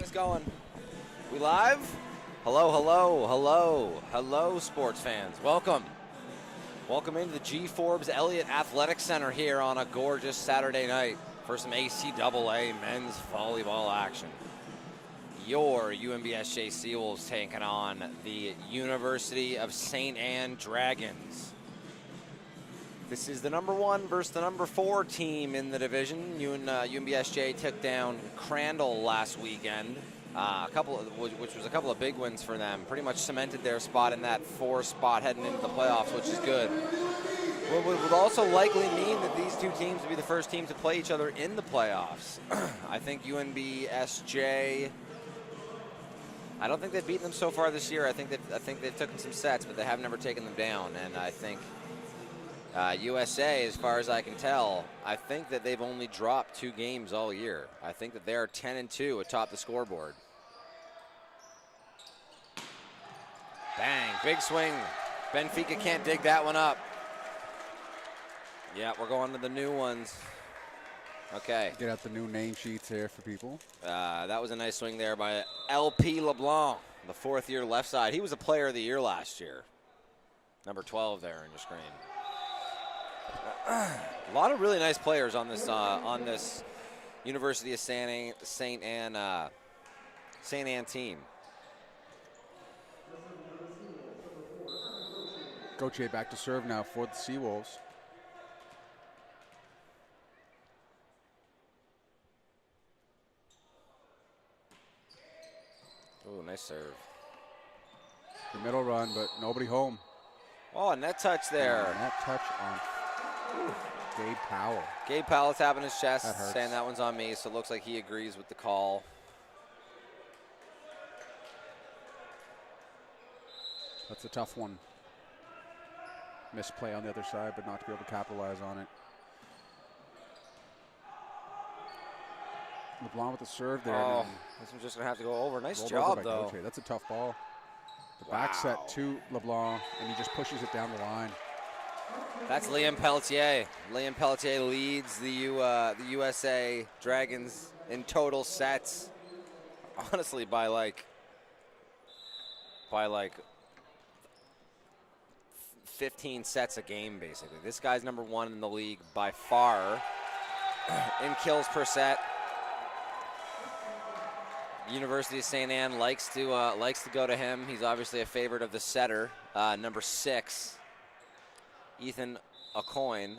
is going. We live? Hello, hello, hello, hello, sports fans. Welcome. Welcome into the G. Forbes Elliott Athletic Center here on a gorgeous Saturday night for some ACAA men's volleyball action. Your UNBSJ Seawolves taking on the University of St. Anne Dragons. This is the number 1 versus the number 4 team in the division. UNBSJ took down Crandall last weekend, which was a couple of big wins for them. Pretty much cemented their spot in that 4 spot heading into the playoffs, which is good. What would also likely mean that these two teams would be the first team to play each other in the playoffs. I think UNBSJ, I don't think they've beaten them so far this year. I think they've taken some sets, but they have never taken them down. And I think USA, as far as I can tell, I think that they've only dropped 2 games all year. I think that they are 10-2 atop the scoreboard. Bang, big swing. Benfica can't dig that one up. Yeah, we're going to the new ones. Okay. Get out the new name sheets here for people. That was a nice swing there by LP LeBlanc, the 4th-year left side. He was a player of the year last year. Number 12 there on your screen. A lot of really nice players on this University of St. Anne team. Gauthier back to serve now for the Seawolves. Ooh, nice serve. The middle run, but nobody home. Oh, a net touch there. Net touch on Gabe Powell. Gabe Powell tapping his chest, That hurts. saying that one's on me, so it looks like he agrees with the call. That's a tough one. Misplay on the other side, but not to be able to capitalize on it. LeBlanc with the serve there. Oh, this one's just going to have to go over. Nice Rolled job, over by though. Gauthier. That's a tough ball. The back set to LeBlanc, and he just pushes it down the line. That's Liam Pelletier. Liam Pelletier leads the USA Dragons in total sets. Honestly, by like 15 sets a game, basically. This guy's number 1 in the league by far in kills per set. University of St. Anne likes to go to him. He's obviously a favorite of the setter, number 6, Ethan Aucoin.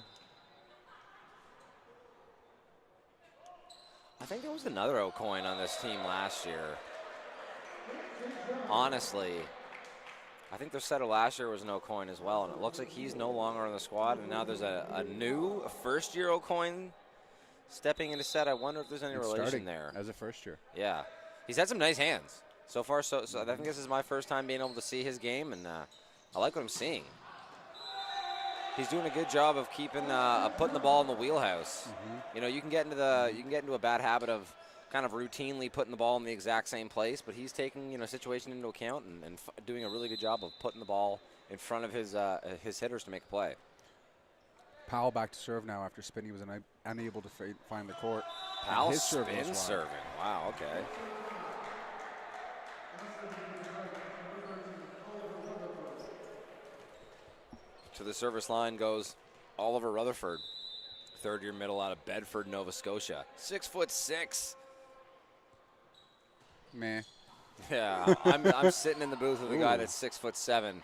I think there was another Aucoin on this team last year. Honestly, I think their setter last year was an Aucoin as well, and it looks like he's no longer on the squad, and now there's a first-year Aucoin stepping into set. I wonder if there's any relation there. As a first year. Yeah. He's had some nice hands. So far, so I think this is my first time being able to see his game, and I like what I'm seeing. He's doing a good job of keeping putting the ball in the wheelhouse. You know, you can get into a bad habit of kind of routinely putting the ball in the exact same place, but he's taking situation into account and doing a really good job of putting the ball in front of his hitters to make a play. Powell back to serve now after Spinney was unable to find the court. Powell spin serving. Wow. Okay. To the service line goes Oliver Rutherford, 3rd-year middle out of Bedford, Nova Scotia. 6'6". Meh. Yeah, I'm sitting in the booth with a guy that's 6'7".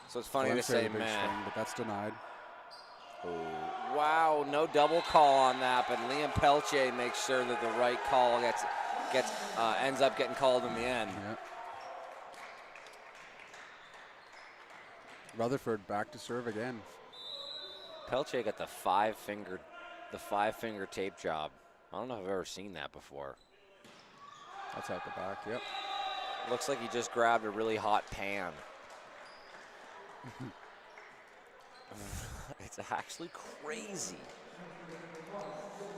So it's funny to say, man. But that's denied. Ooh. Wow, no double call on that, but Liam Pelletier makes sure that the right call ends up getting called in the end. Yep. Rutherford back to serve again. Pelletier got the five-finger tape job. I don't know if I've ever seen that before. That's out the back, yep. Looks like he just grabbed a really hot pan. It's actually crazy.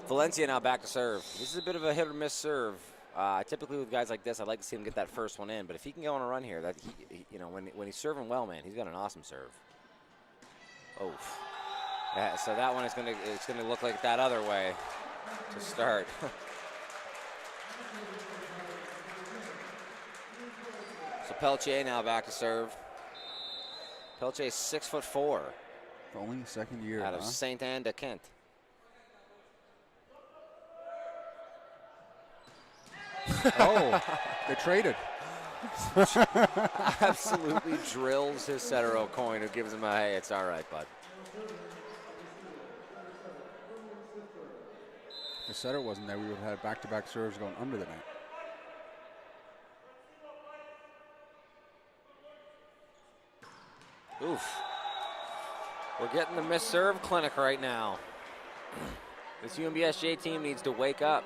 Valencia now back to serve. This is a bit of a hit-or-miss serve. Typically with guys like this, I'd like to see him get that first one in. But if he can go on a run here, when he's serving well, man, he's got an awesome serve. Oh, yeah, so that one is gonna look like that other way to start. Peltier now back to serve. Peltier 6'4". Only second year, Out of Saint Anne de Kent. Oh, they traded. Absolutely drills his setter O'Coin, who gives him a, hey, it's all right, bud. If the setter wasn't there, we would have had back-to-back serves going under the net. Oof. We're getting the missed serve clinic right now. This UNBSJ team needs to wake up.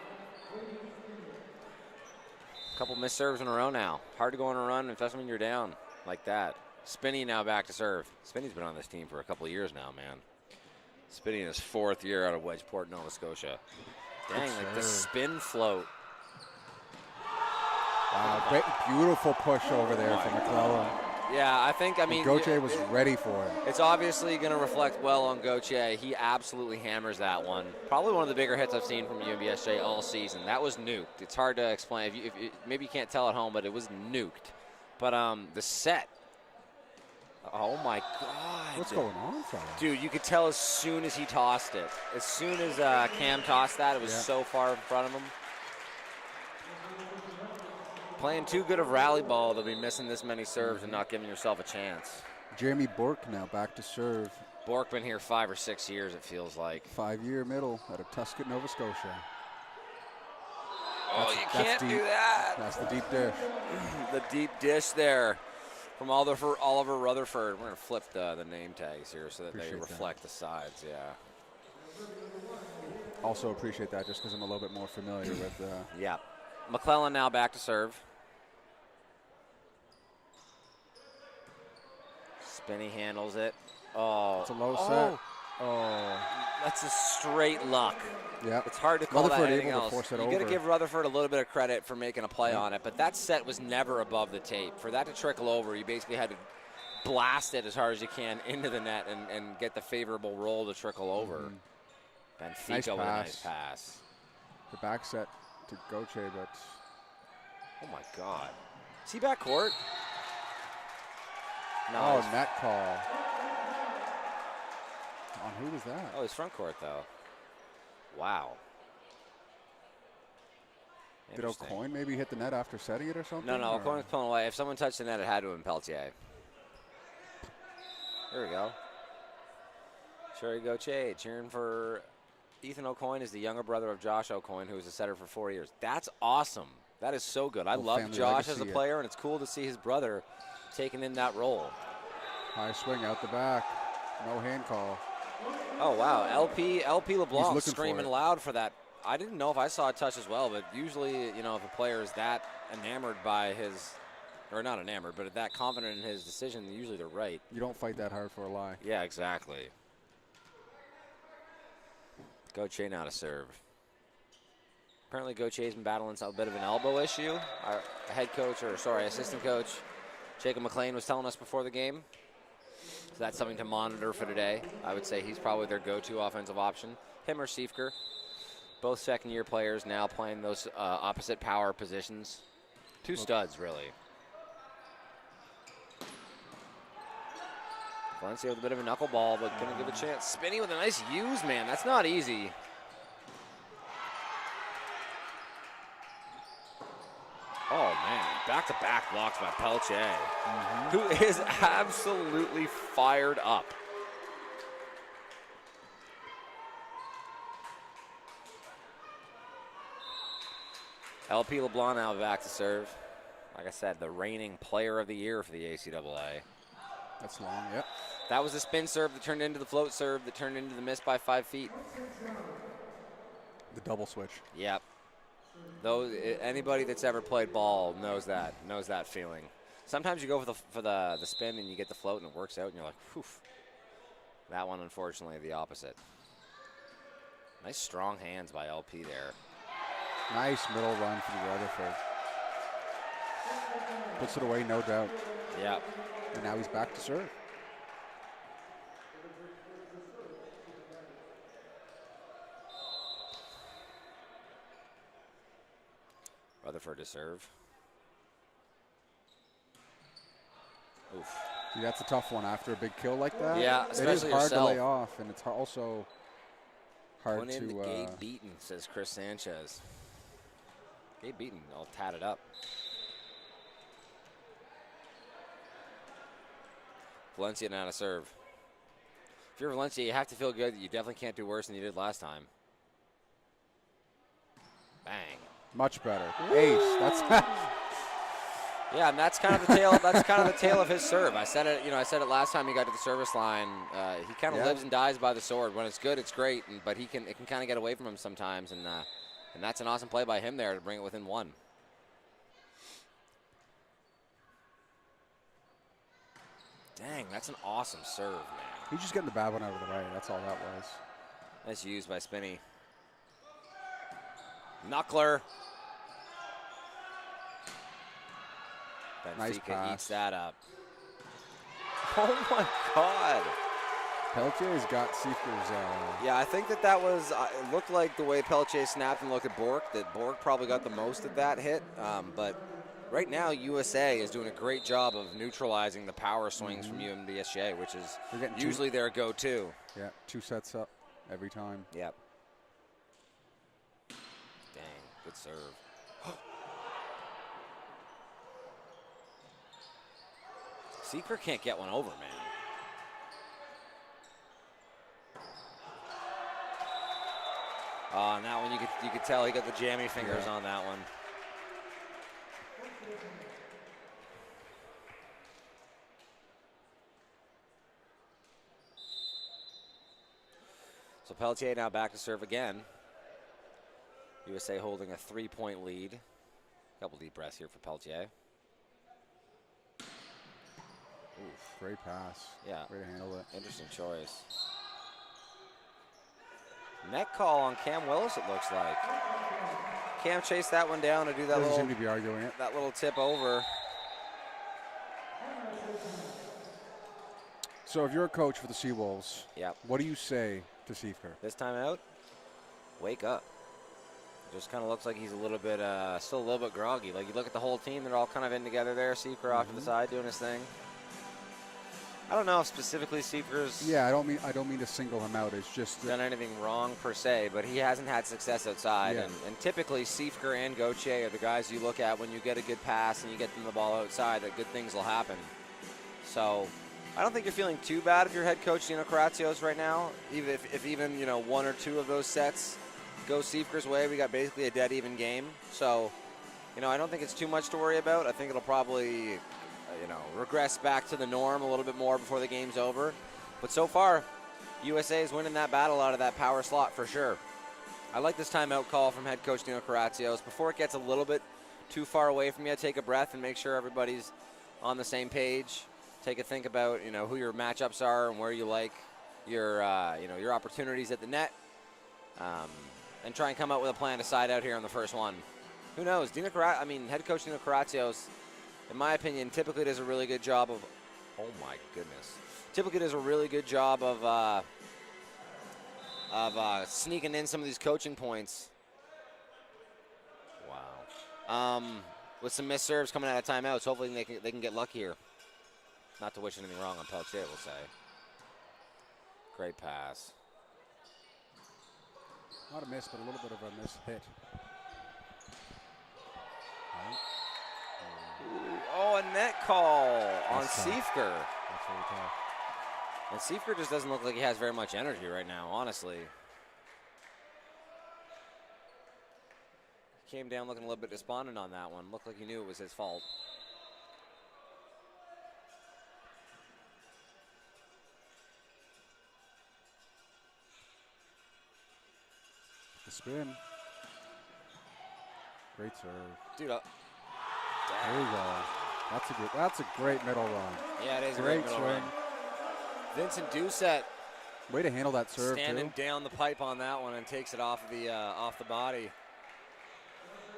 A couple missed serves in a row now. Hard to go on a run, especially when you're down like that. Spinney now back to serve. Spinney's been on this team for a couple of years now, man. Spinney in his 4th year out of Wedgeport, Nova Scotia. Dang, like the spin float. Wow, beautiful push over there from McClellan. Yeah, I mean, Gauthier was ready for it. It's obviously going to reflect well on Gauthier. He absolutely hammers that one. Probably one of the bigger hits I've seen from UNBSJ all season. That was nuked. It's hard to explain. If maybe you can't tell at home, but it was nuked. But the set. Oh my God! What's going on, fella? Dude, you could tell as soon as he tossed it. As soon as Cam tossed that, it was so far in front of him. Playing too good of rally ball to be missing this many serves and not giving yourself a chance. Jeremy Bork now back to serve. Bork been here 5 or 6 years, it feels like. 5-year middle out of Tuscott, Nova Scotia. Oh, you can't do that. That's the deep dish. The deep dish there from Oliver Rutherford. We're going to flip the name tags here so that they reflect the sides, yeah. Also appreciate that just because I'm a little bit more familiar with Yeah. McClellan now back to serve. Spinney handles it. Oh. It's a low set. Oh. That's a straight luck. Yeah. It's hard to call that anything else. You got to give Rutherford a little bit of credit for making a play on it, but that set was never above the tape. For that to trickle over, you basically had to blast it as hard as you can into the net and get the favorable roll to trickle over. Benfica with a nice pass. The back set to Gauthier, but... Oh, my God. Is he back court? No. Oh, net call. On who was that? Oh, he's front court, though. Wow. Did O'Coin maybe hit the net after setting it or something? No, O'Coin was pulling away. If someone touched the net, it had to have been Peltier. There we go. Sherry Gauthier cheering for Ethan O'Coin is the younger brother of Josh O'Coin, who was a setter for 4 years. That's awesome. That is so good. I love Josh as a player, and it's cool to see his brother taking in that role. High swing out the back. No hand call. Oh, wow. LP LeBlanc screaming loud for that. I didn't know if I saw a touch as well, but usually, you know, if a player is that enamored by his, or not enamored, but that confident in his decision, usually they're right. You don't fight that hard for a lie. Yeah, exactly. Gauthier now to serve. Apparently Gauthier's been battling a bit of an elbow issue. Our assistant coach, Jacob McLean, was telling us before the game. So that's something to monitor for today. I would say he's probably their go-to offensive option. Him or Siefker. Both second-year players now playing those opposite power positions. Two studs, really. Valencia with a bit of a knuckleball, but going to give a chance. Spinney with a nice use, man. That's not easy. Oh, man. Back-to-back blocks by Peltier, who is absolutely fired up. LP LeBlanc now back to serve. Like I said, the reigning player of the year for the ACAA. That's long, yep. That was the spin serve that turned into the float serve that turned into the miss by 5 feet. The double switch. Yep. Anybody that's ever played ball knows that feeling. Sometimes you go for the spin and you get the float and it works out and you're like, whew. That one, unfortunately, the opposite. Nice strong hands by LP there. Nice middle run from Rutherford. Puts it away, no doubt. Yep. And now he's back to serve. Rutherford to serve. See, that's a tough one after a big kill like that. Yeah, especially it is hard yourself. to lay off, and it's also hard Went to. into Gabe Beaton, says Chris Sanchez. Gabe Beaton, all tatted up. Valencia now to serve. If you're Valencia, you have to feel good that you definitely can't do worse than you did last time. Bang. Much better. Ace. That's. Yeah, and that's kind of the tail. That's kind of the tail of his serve. I said it. I said it last time he got to the service line. He kind of lives and dies by the sword. When it's good, it's great, but it can kind of get away from him sometimes, and that's an awesome play by him there to bring it within one. Dang, that's an awesome serve, man. He's just getting the bad one out of the way. That's all that was. Nice use by Spinney. Knuckler. Benfica Nice pass. eats that up. Oh my God. Pelletier's got Seeker's. Yeah, I think that was, it looked like the way Pelletier snapped and looked at Bork, that Bork probably got the most of that hit. But right now, USA is doing a great job of neutralizing the power swings from UNBSJ, which is usually their go-to. Yeah, 2 sets up every time. Yep. Dang, good serve. Seeker can't get one over, man. On that one, you could tell he got the jammy fingers on that one. So Pelletier now back to serve again. USA holding a 3-point lead. Couple deep breaths here for Pelletier. Oof, great pass. Yeah. Way to handle it. Interesting choice. Net call on Cam Willis, it looks like. Cam chased that one down to do that Doesn't seem to be arguing it. That little tip over. So if you're a coach for the Seawolves, what do you say to Seeker? This time out, wake up. It just kind of looks like he's a little bit, still a little bit groggy. Like you look at the whole team, they're all kind of in together there. Seeker off to the side doing his thing. I don't know if specifically Seeker's I don't mean to single him out. It's just done anything wrong per se, but he hasn't had success outside. Yeah. And typically Seeker and Gauthier are the guys you look at when you get a good pass and you get them the ball outside, that good things will happen. So I don't think you're feeling too bad if you're head coach Dino Karatsios right now. Even if even 1 or 2 of those sets go Seeker's way, we got basically a dead even game. So I don't think it's too much to worry about. I think it'll probably regress back to the norm a little bit more before the game's over. But so far, USA is winning that battle out of that power slot for sure. I like this timeout call from head coach Dino Karatsios. Before it gets a little bit too far away from you, take a breath and make sure everybody's on the same page. Take a think about who your matchups are and where you like your your opportunities at the net, and try and come up with a plan to side out here on the first one. Who knows? Head coach Dino Karatsios, in my opinion, typically does a really good job of. Oh my goodness! Typically does a really good job of sneaking in some of these coaching points. Wow. With some missed serves coming out of timeouts, hopefully they can get lucky here. Not to wish anything wrong on Pelletier, we'll say. Great pass. Not a miss, but a little bit of a miss hit. Right. Oh, a net call on Seeker. That's really tough. And Seeker just doesn't look like he has very much energy right now, honestly. He came down looking a little bit despondent on that one. Looked like he knew it was his fault. The spin. Great serve. Dude, there you go. That's a great middle run. Yeah, it is a great middle run. Vincent Doucette. Way to handle that serve, standing down the pipe on that one and takes it off the body.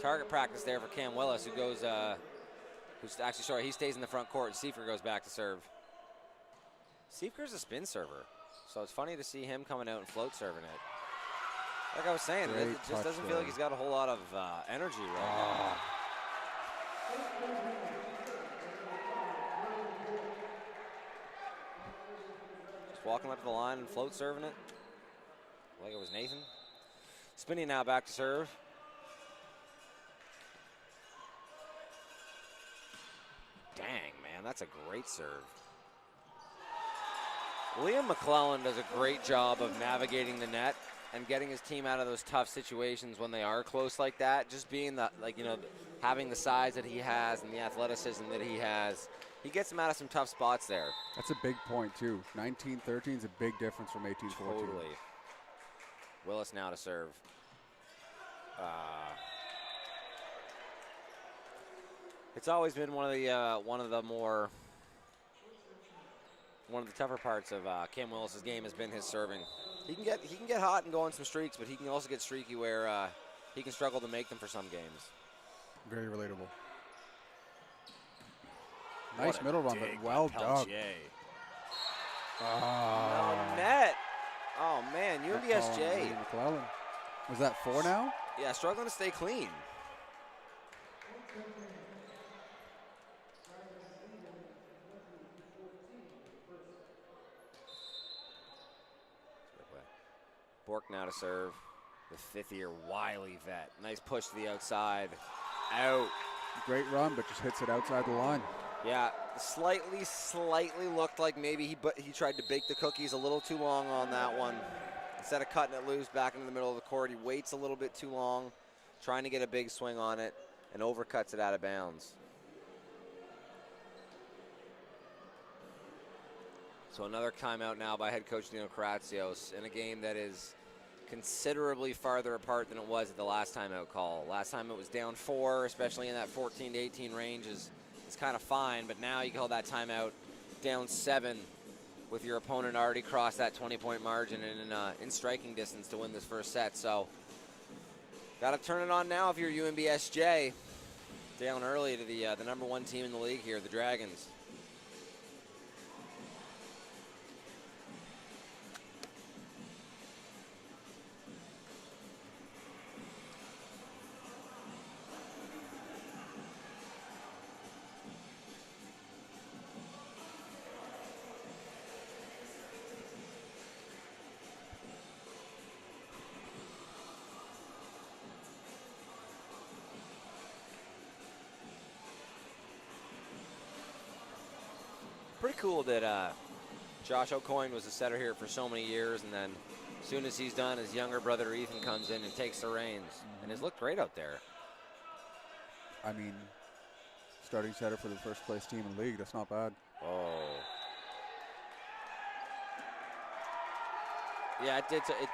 Target practice there for Cam Willis, who goes, he stays in the front court, and Seeker goes back to serve. Seeker's a spin server, so it's funny to see him coming out and float serving it. Like I was saying, it just doesn't feel like he's got a whole lot of energy right now. walking up to the line and float serving it. Like it was Nathan. Spinning now back to serve. Dang, man, that's a great serve. Liam McClellan does a great job of navigating the net and getting his team out of those tough situations when they are close like that. Just being the, having the size that he has and the athleticism that he has, he gets them out of some tough spots there. That's a big point, too. 19-13 is a big difference from 18-14. Totally. Willis now to serve. It's always been one of the tougher parts of Cam Willis's game has been his serving. He can get hot and go on some streaks, but he can also get streaky where he can struggle to make them for some games. Very relatable. Nice middle run, but well done. No net. Oh man, UNBSJ. McClellan. Was that 4 now? Yeah, struggling to stay clean. Bork now to serve. The fifth-year wily vet. Nice push to the outside. Out. Great run, but just hits it outside the line. Yeah, slightly looked like maybe he tried to bake the cookies a little too long on that one. Instead of cutting it loose back into the middle of the court, he waits a little bit too long, trying to get a big swing on it, and overcuts it out of bounds. So another timeout now by head coach Dino Karatsios in a game that is considerably farther apart than it was at the last timeout call. Last time it was down 4, especially in that 14 to 18 range is kind of fine, but now you call that timeout down 7 with your opponent already crossed that 20-point margin and in striking distance to win this first set. So got to turn it on now if you're UNBSJ. Down early to the #1 team in the league here, the Dragons. Pretty cool that Josh O'Coin was a setter here for so many years, and then as soon as he's done, his younger brother Ethan comes in and takes the reins, and has looked great out there. I mean, starting setter for the first place team in the league, that's not bad. Oh. Yeah, it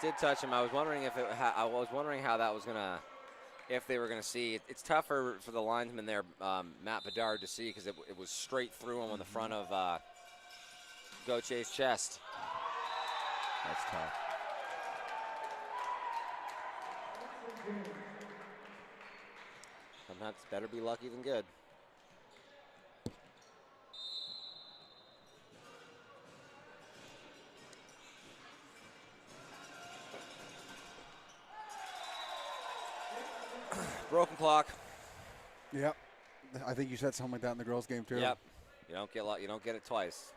did touch him. I was wondering if how that was gonna, if they were gonna see. It's tougher for the linesman there, Matt Bedard, to see because it was straight through him on the front of Gautier's chest. That's tough. Sometimes it's better be lucky than good. Broken clock. Yep. I think you said something like that in the girls' game too. Yep. You don't get it twice.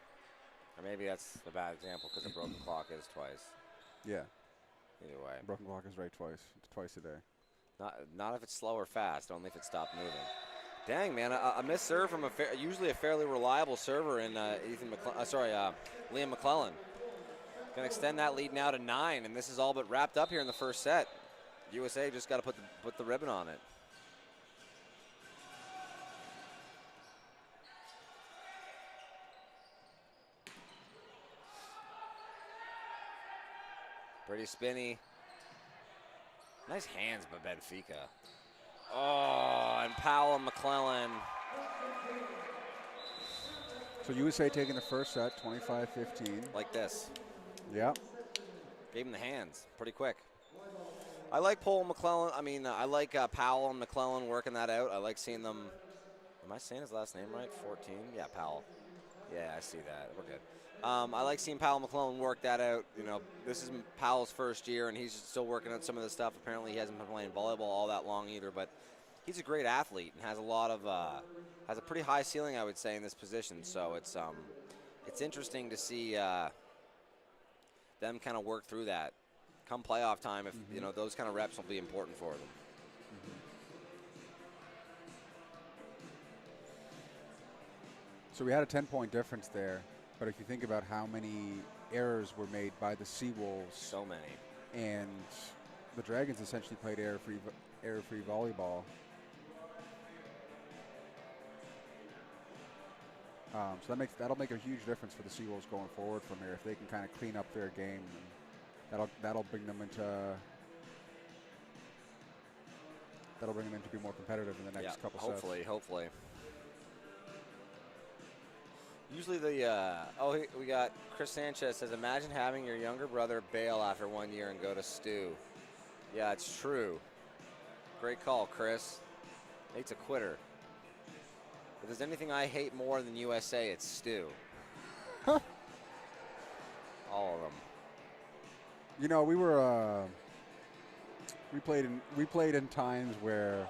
Or maybe that's a bad example because a broken clock is twice. Yeah. Either way. Broken clock is right twice a day. Not if it's slow or fast. Only if it stopped moving. Dang, man, a missed serve from usually a fairly reliable server in Liam McClellan. Going to extend that lead now to 9, and this is all but wrapped up here in the first set. USA just got to put the ribbon on it. Pretty spinny. Nice hands by Benfica. Oh, and Powell and McClellan. So USA taking the first set, 25-15. Like this. Yeah. Gave him the hands pretty quick. I like Powell and McClellan. I mean, I like Powell and McClellan working that out. I like seeing them. Am I saying his last name right? 14? Yeah, Powell. Yeah, I see that. We're good. I like seeing Powell and McClellan work that out. You know, this is Powell's first year, and he's still working on some of the stuff. Apparently, he hasn't been playing volleyball all that long either, but he's a great athlete and has a pretty high ceiling, I would say, in this position. So it's interesting to see them kind of work through that. Come playoff time, if you know, those kind of reps will be important for them. So we had a 10-point difference there, but if you think about how many errors were made by the Seawolves, So many. and the Dragons essentially played error-free volleyball. So that'll make a huge difference for the Seawolves going forward from here if they can kind of clean up their game. And that'll bring them into be more competitive in the next couple sets. Hopefully. Usually we got Chris Sanchez says, imagine having your younger brother bail after 1 year and go to Stu. Yeah, it's true. Great call, Chris. Nate's a quitter. If there's anything I hate more than USA, it's Stu. All of them. You know, we played in times where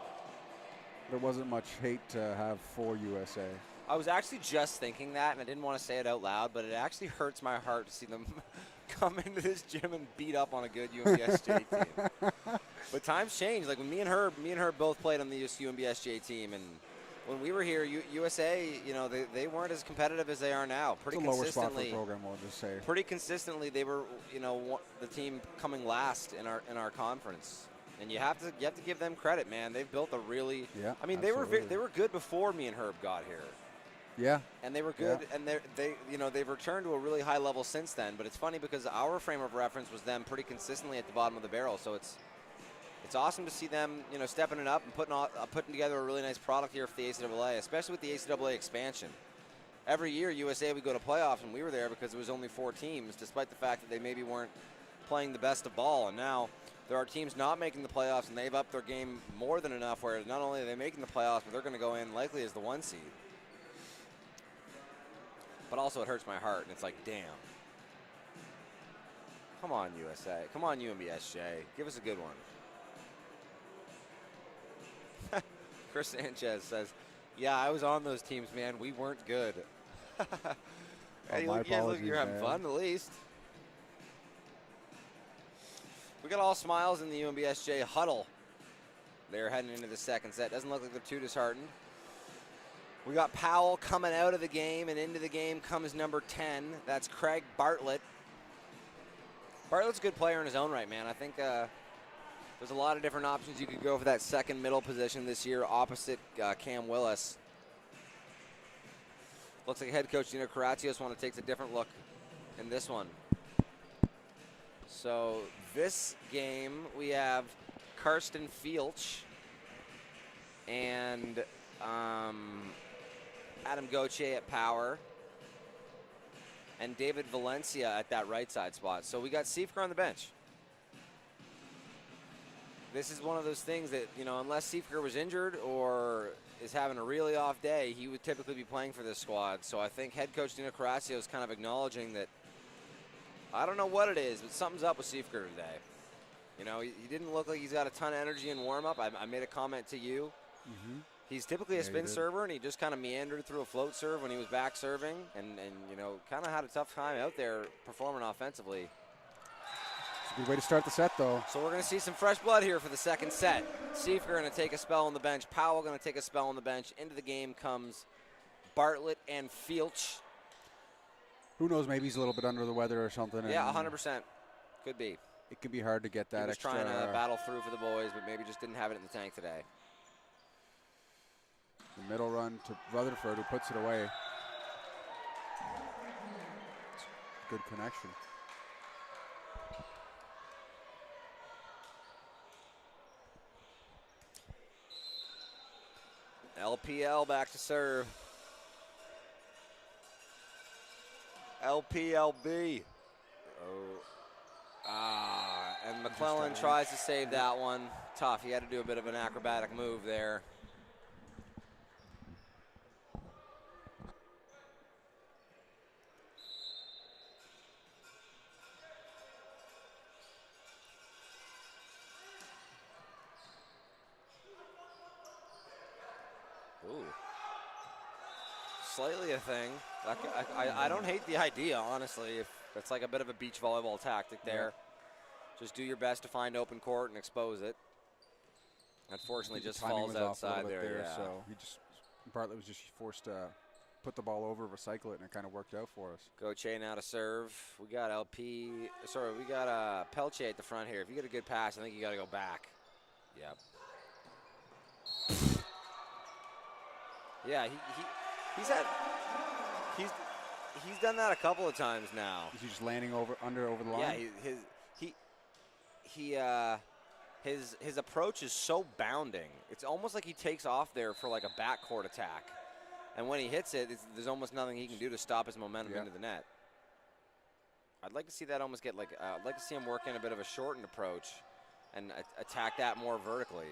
there wasn't much hate to have for USA. I was actually just thinking that, and I didn't want to say it out loud, but it actually hurts my heart to see them come into this gym and beat up on a good UNBSJ team. But times change. Like when me and Herb both played on the UNBSJ team, and when we were here, USA, you know, they weren't as competitive as they are now. Pretty it's a consistently. Lower spot for the program, we'll just say. Pretty consistently, they were, you know, the team coming last in our conference. And you have to give them credit, man. They've built a really. Yeah. I mean, they were good before me and Herb got here. Yeah. And they were good, and they've returned to a really high level since then. But it's funny because our frame of reference was them pretty consistently at the bottom of the barrel. So it's awesome to see them, you know, stepping it up and putting together a really nice product here for the ACAA, especially with the ACAA expansion. Every year, USA would go to playoffs, and we were there because it was only 4 teams, despite the fact that they maybe weren't playing the best of ball. And now there are teams not making the playoffs, and they've upped their game more than enough where not only are they making the playoffs, but they're going to go in likely as the 1 seed. But also it hurts my heart, and it's like, damn. Come on, USA. Come on, UNBSJ. Give us a good one. Chris Sanchez says, yeah, I was on those teams, man. We weren't good. Hey, my apologies, you're having fun, at least. We got all smiles in the UNBSJ huddle. They're heading into the second set. Doesn't look like they're too disheartened. We got Powell coming out of the game, and into the game comes number 10. That's Craig Bartlett. Bartlett's a good player in his own right, man. I think there's a lot of different options you could go for that second middle position this year opposite Cam Willis. Looks like head coach Dino Karatsios wants to take a different look in this one. So this game, we have Karsten Fielch and Adam Gauthier at power, and David Valencia at that right side spot. So we got Siefker on the bench. This is one of those things that, you know, unless Siefker was injured or is having a really off day, he would typically be playing for this squad. So I think head coach Dino Karatsios is kind of acknowledging that, I don't know what it is, but something's up with Siefker today. You know, he didn't look like he's got a ton of energy in warm-up. I made a comment to you. Mm-hmm. He's typically a spin server, and he just kind of meandered through a float serve when he was back serving, and you know, kind of had a tough time out there performing offensively. It's a good way to start the set, though. So we're going to see some fresh blood here for the second set. Siefker going to take a spell on the bench. Powell going to take a spell on the bench. Into the game comes Bartlett and Fielch. Who knows, maybe he's a little bit under the weather or something. Yeah, 100%. Could be. It can be hard to get that he was extra. Trying to battle through for the boys, but maybe just didn't have it in the tank today. The middle run to Rutherford, who puts it away. Good connection. LPL back to serve. LPLB. And McClellan tries to save that one. Tough. He had to do a bit of an acrobatic move there. Ooh. Slightly a thing. I don't hate the idea, honestly. It's like a bit of a beach volleyball tactic there. Yeah. Just do your best to find open court and expose it. Unfortunately, just falls outside there. Yeah. So Bartlett was just forced to put the ball over, recycle it, and it kind of worked out for us. Gauthier now to serve. We got we got Pelche at the front here. If you get a good pass, I think you got to go back. Yep. Yeah, he's done that a couple of times now. Is he just landing over the line? Yeah, his approach is so bounding. It's almost like he takes off there for like a backcourt attack. And when he hits it, there's almost nothing he can do to stop his momentum into the net. I'd like to see that almost get I'd like to see him work in a bit of a shortened approach and attack that more vertically.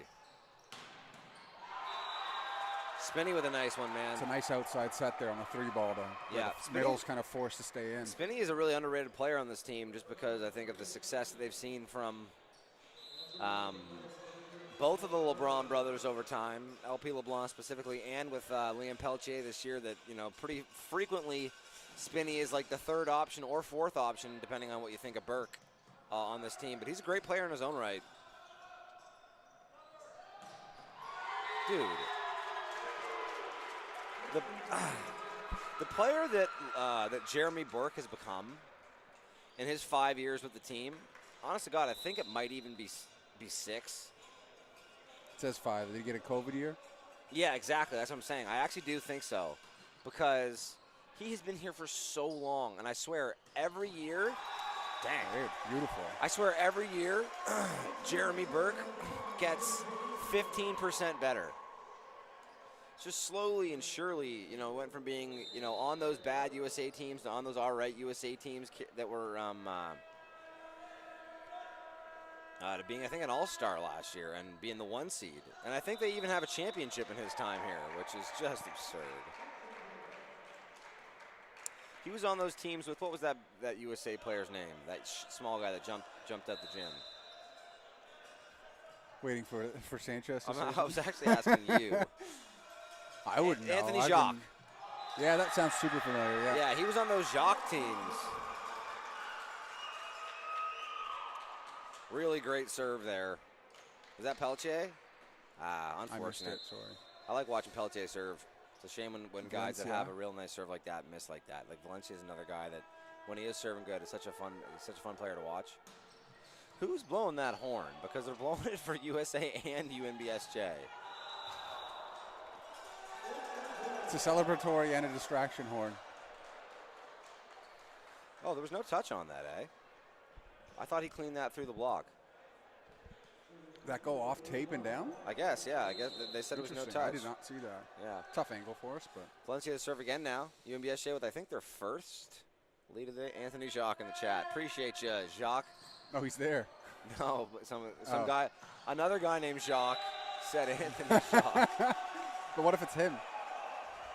Spinney with a nice one, man. It's a nice outside set there on the 3-ball. Yeah. Middle's kind of forced to stay in. Spinney is a really underrated player on this team just because I think of the success that they've seen from both of the LeBron brothers over time, LP LeBlanc specifically, and with Liam Pelche this year, that, pretty frequently Spinney is like the 3rd option or 4th option, depending on what you think of Burke on this team. But he's a great player in his own right. Dude. The player that Jeremy Burke has become in his 5 years with the team, honest to God, I think it might even be 6. It says 5. Did he get a COVID year? Yeah, exactly. That's what I'm saying. I actually do think so, because he has been here for so long, and I swear every year, dang, beautiful. I swear every year, Jeremy Burke gets 15% better. Just slowly and surely, went from being, on those bad USA teams to on those all right USA teams that were to being, I think, an all-star last year and being the 1 seed. And I think they even have a championship in his time here, which is just absurd. He was on those teams with, what was that USA player's name? That small guy that jumped out the gym. Waiting for Sanchez to I was actually asking you. I wouldn't know. Anthony Jacques. Yeah, that sounds super familiar. Yeah, he was on those Jacques teams. Really great serve there. Is that Pelche? Unfortunate. I missed it, sorry. I like watching Pelche serve. It's a shame when guys that have a real nice serve like that miss like that. Like Valencia is another guy that, when he is serving good, is such a fun player to watch. Who's blowing that horn? Because they're blowing it for USA and UNBSJ. It's a celebratory and a distraction horn. Oh, there was no touch on that, eh? I thought he cleaned that through the block. Did that go off tape and down? I guess, yeah. I guess they said it was no touch. I did not see that. Yeah. Tough angle for us, but. Valencia to serve again now. UNBSJ with, I think, their 1st lead of the day. Anthony Jacques in the chat. Appreciate you, Jacques. Oh, he's there. No, but some guy, another guy named Jacques said Anthony Jacques. But what if it's him?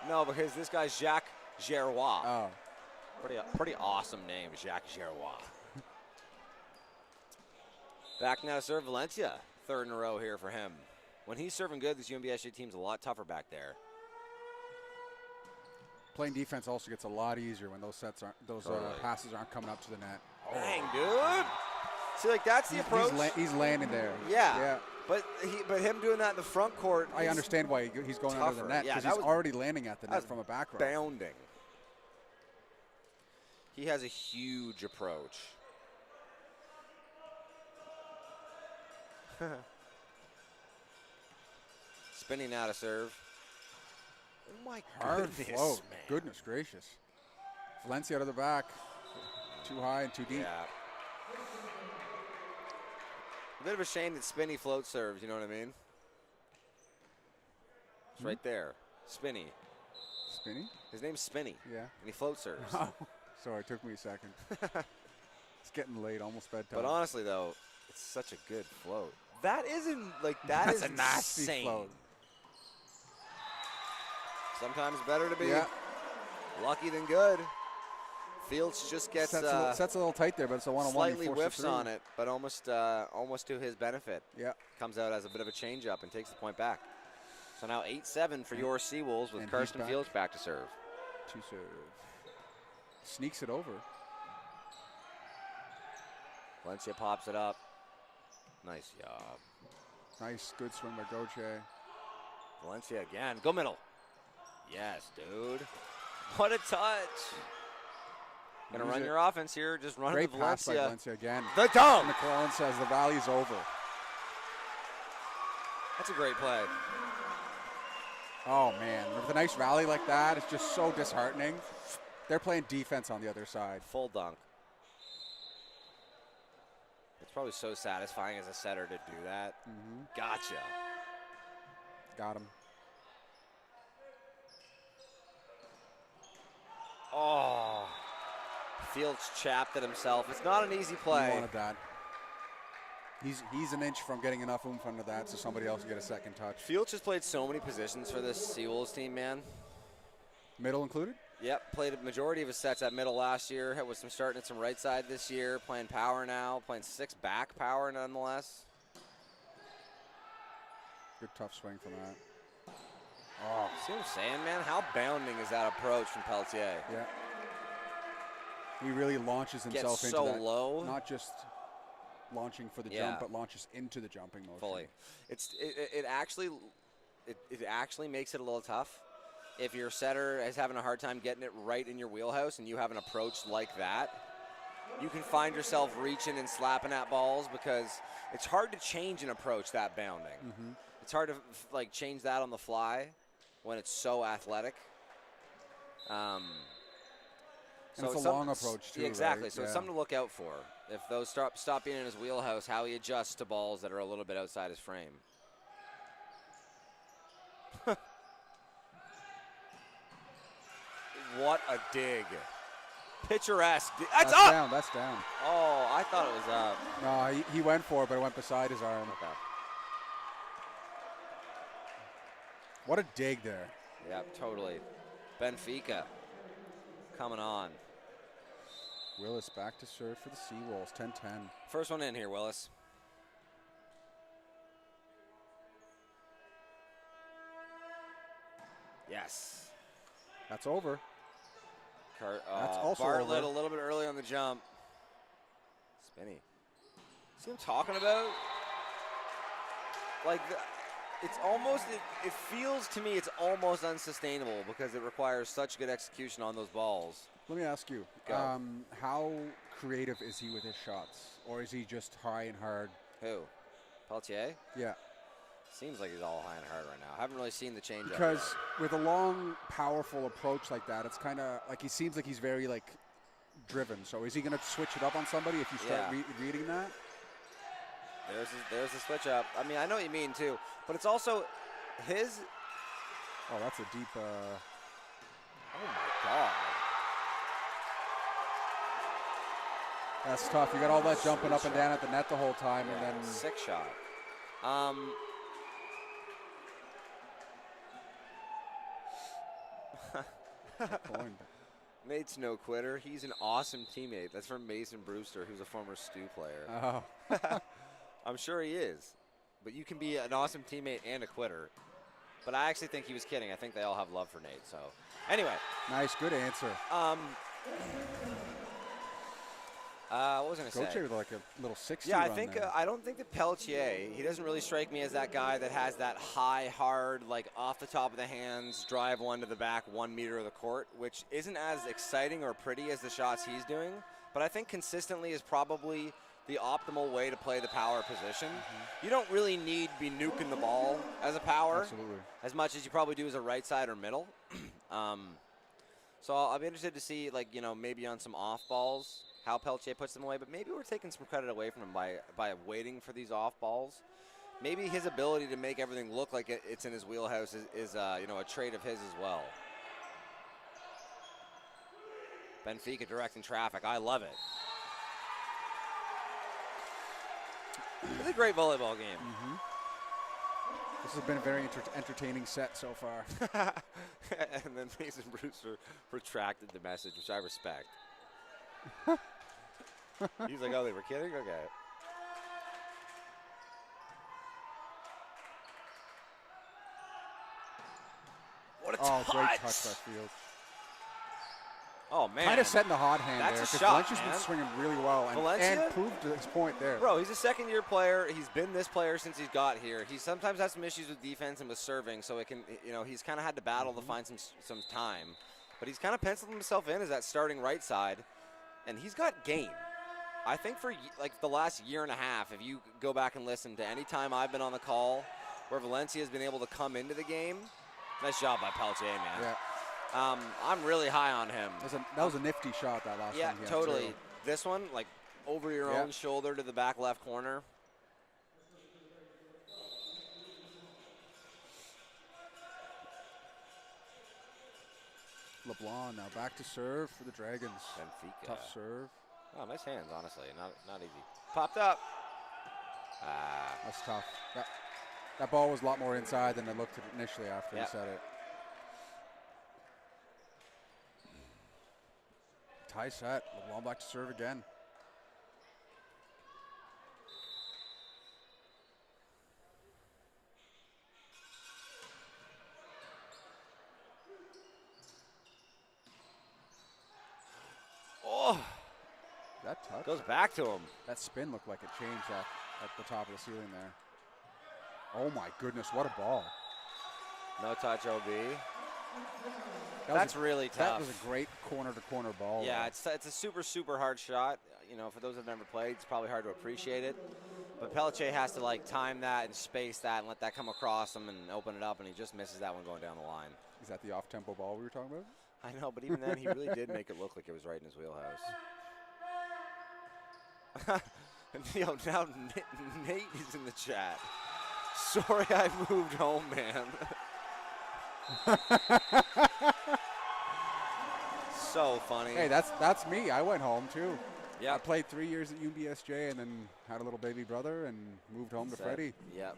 No, because this guy's Jacques Gerrois. Oh. Pretty awesome name, Jacques Gerrois. Back now to serve Valencia. 3rd in a row here for him. When he's serving good, this UNBSJ team's a lot tougher back there. Playing defense also gets a lot easier when those passes aren't coming up to the net. Oh. Dang, dude. See, like, that's the approach. He's landing there. Yeah. But him doing that in the front court. I understand why he's going tougher. under the net, because he's already landing at the net from a back row. Bounding. He has a huge approach. Spinning out to serve. Oh my goodness, Hard flow. Man. Goodness gracious. Valencia out of the back. Too high and too deep. Yeah. A bit of a shame that Spinney float serves, you know what I mean? It's right there. Spinney. Spinney? His name's Spinney. Yeah. And he float serves. Oh, sorry, it took me a second. It's getting late, almost bedtime. But honestly, though, it's such a good float. That isn't, like, that's a nasty insane. float. Sometimes better to be lucky than good. Fields just gets sets a little tight there, but it's a one-on-one. Slightly whiffs on it, but almost to his benefit. Yeah. Comes out as a bit of a change-up and takes the point back. So now 8-7 for your Seawolves with Karsten Fields back to serve. To serve. Sneaks it over. Valencia pops it up. Nice job. Nice, good swing by Goche. Valencia again. Go middle. Yes, dude. What a touch. Gonna run your offense here. Just run it to Valencia. Great pass by Valencia again. The dunk. McClellan says the rally's over. That's a great play. Oh, man. With a nice rally like that, it's just so disheartening. They're playing defense on the other side. Full dunk. It's probably so satisfying as a setter to do that. Gotcha. Got him. Oh. Fields chapped at himself. It's not an easy play. He wanted that. He's an inch from getting enough oomph under that so somebody else can get a second touch. Fields just played so many positions for this Seawolves team, man. Middle included? Yep, played a majority of his sets at middle last year. With some starting at some right side this year. Playing power now. Playing 6 back power nonetheless. Good tough swing from that. Oh, see what I'm saying, man? How bounding is that approach from Pelletier? Yeah. He really launches himself Gets into so that. low. Not just launching for the jump, but launches into the jumping motion. Fully. It actually makes it a little tough. If your setter is having a hard time getting it right in your wheelhouse and you have an approach like that, you can find yourself reaching and slapping at balls because it's hard to change an approach that bounding. It's hard to like change that on the fly when it's so athletic. And it's a long approach too. Exactly. Right? So it's something to look out for. If those stop being in his wheelhouse, how he adjusts to balls that are a little bit outside his frame. What a dig. Picturesque. That's up! Down, that's down. Oh, I thought it was up. No, he went for it, but it went beside his arm. Okay. What a dig there. Yeah, totally. Benfica coming on. Willis back to serve for the Seawolves, 10-10. First one in here, Willis. Yes. That's over. That's also Bartlett over. A little bit early on the jump. Spinny. See what I'm talking about? Like, it's almost, it feels to me it's almost unsustainable because it requires such good execution on those balls. Let me ask you, how creative is he with his shots? Or is he just high and hard? Who? Pelletier? Yeah. Seems like he's all high and hard right now. I haven't really seen the change. Because with a long, powerful approach like that, it's kind of like he seems like he's very like driven. So is he going to switch it up on somebody if you start reading that? There's the switch up. I mean, I know what you mean too, but it's also his. Oh, that's a deep. Oh my God. That's tough. You got all that jumping up and down at the net the whole time, and then 6 shot. Nate's no quitter. He's an awesome teammate. That's from Mason Brewster, who's a former Stu player. Oh. I'm sure he is. But you can be an awesome teammate and a quitter. But I actually think he was kidding. I think they all have love for Nate. So, anyway. Nice, good answer. What was I going to say? Goche with like a little 60 Yeah, run there. I don't think that Pelletier, he doesn't really strike me as that guy that has that high, hard, like off the top of the hands, drive one to the back, 1 meter of the court, which isn't as exciting or pretty as the shots he's doing. But I think consistently is probably the optimal way to play the power position. You don't really need to be nuking the ball as a power. Absolutely. As much as you probably do as a right side or middle. So I'll be interested to see, like, you know, maybe on some off balls, how Pelletier puts them away, but maybe we're taking some credit away from him by waiting for these off balls. Maybe his ability to make everything look like it's in his wheelhouse is you know, a trait of his as well. Benfica directing traffic. I love it. It's a great volleyball game. This has been a very entertaining set so far. And then Mason Brewster retracted the message, which I respect. He's like, oh, they were kidding? Okay. What a touch. Great touch by Fields. Oh, man. Kind of setting the hot hand That's there. a Because shot, Valencia's man. been swinging really well and proved his point there. Bro, he's a second-year player. He's been this player since he's got here. He sometimes has some issues with defense and with serving, so it can, he's kind of had to battle to find some time. But he's kind of penciled himself in as that starting right side, and he's got game. I think for like the last year and a half, if you go back and listen to any time I've been on the call where Valencia has been able to come into the game, nice job by Pelletier, man. Yeah. I'm really high on him. That was a nifty shot, that last one. Yeah, totally. This one, like over your own shoulder to the back left corner. LeBlanc now back to serve for the Dragons. Benfica. Tough serve. Oh, nice hands, honestly. Not easy. Popped up. That's tough. That ball was a lot more inside than it looked initially after he said it. Tie set. LeBlanc back to serve again. Oh, that touch goes back to him. That spin looked like it changed at the top of the ceiling there. Oh my goodness, what a ball. No touch OB. That's really tough. That was a great corner-to-corner ball. Yeah, it's a super, super hard shot. For those who've never played, it's probably hard to appreciate it. But Pelletier has to like time that and space that and let that come across him and open it up, and he just misses that one going down the line. Is that the off-tempo ball we were talking about? I know, but even then, he really did make it look like it was right in his wheelhouse. And now Nate is in the chat. Sorry I moved home, man. So funny. Hey, that's me. I went home too. Yeah. I played 3 years at UNBSJ and then had a little baby brother and moved home to Freddie. Yep.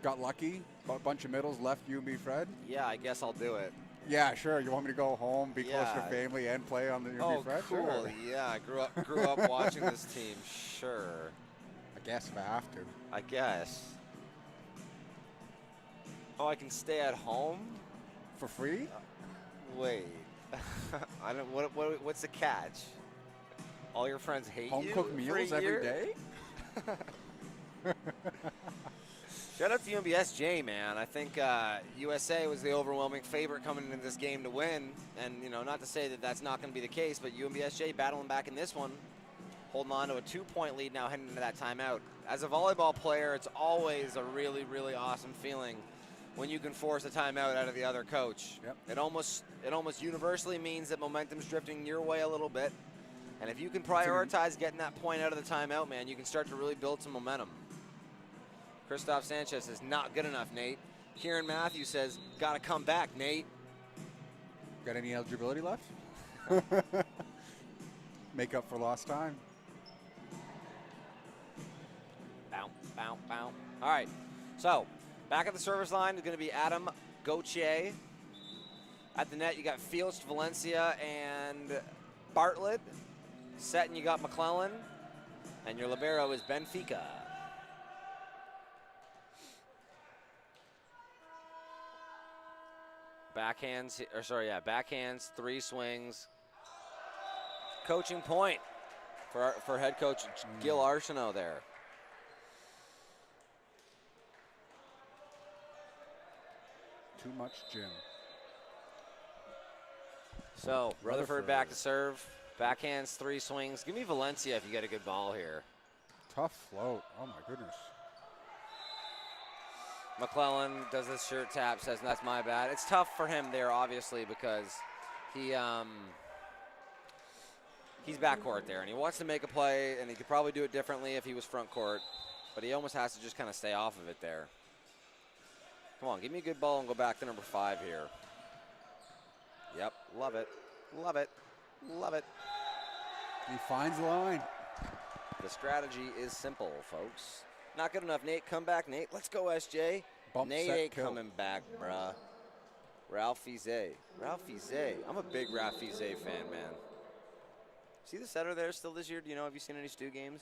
Got lucky. Bought a bunch of middles, left UNB Fred. Yeah, I guess I'll do it. Yeah, sure. You want me to go home, be close to family, and play on the UNB Fred? Cool. Sure. Yeah, I grew up watching this team. Sure. I guess if I have to. I guess. Oh, I can stay at home for free? Wait. I don't. What's the catch? All your friends hate home you. Home cooked meals every day. Shout out to UNBSJ, man. I think USA was the overwhelming favorite coming into this game to win. And, not to say that that's not going to be the case, but UNBSJ battling back in this one, holding on to a 2-point lead now heading into that timeout. As a volleyball player, it's always a really, really awesome feeling when you can force a timeout out of the other coach. Yep. It almost universally means that momentum's drifting your way a little bit. And if you can prioritize getting that point out of the timeout, man, you can start to really build some momentum. Christoph Sanchez says, not good enough, Nate. Kieran Matthews says, got to come back, Nate. Got any eligibility left? Make up for lost time. Bow, bow, bow. All right, so back at the service line is going to be Adam Gauthier. At the net, you got Fields, Valencia, and Bartlett. Setting, you got McClellan. And your libero is Benfica. Backhands, 3 swings. Coaching point for head coach Gil Arsenault there. Too much Jim. So, Rutherford back to serve. Backhands, 3 swings. Give me Valencia if you get a good ball here. Tough float. Oh, my goodness. McClellan does this shirt tap, says that's my bad. It's tough for him there, obviously, because he's backcourt there, and he wants to make a play, and he could probably do it differently if he was front court, but he almost has to just kind of stay off of it there. Come on, give me a good ball and go back to number 5 here. Yep, love it, love it, love it. He finds the line. The strategy is simple, folks. Not good enough, Nate. Come back, Nate. Let's go, SJ. Bump, Nate set, ain't kill. coming back, bruh. Ralph Fizet. Ralph Fizet. I'm a big Ralph Fizet fan, man. See the setter there still this year? Do you know, have you seen any Stu games?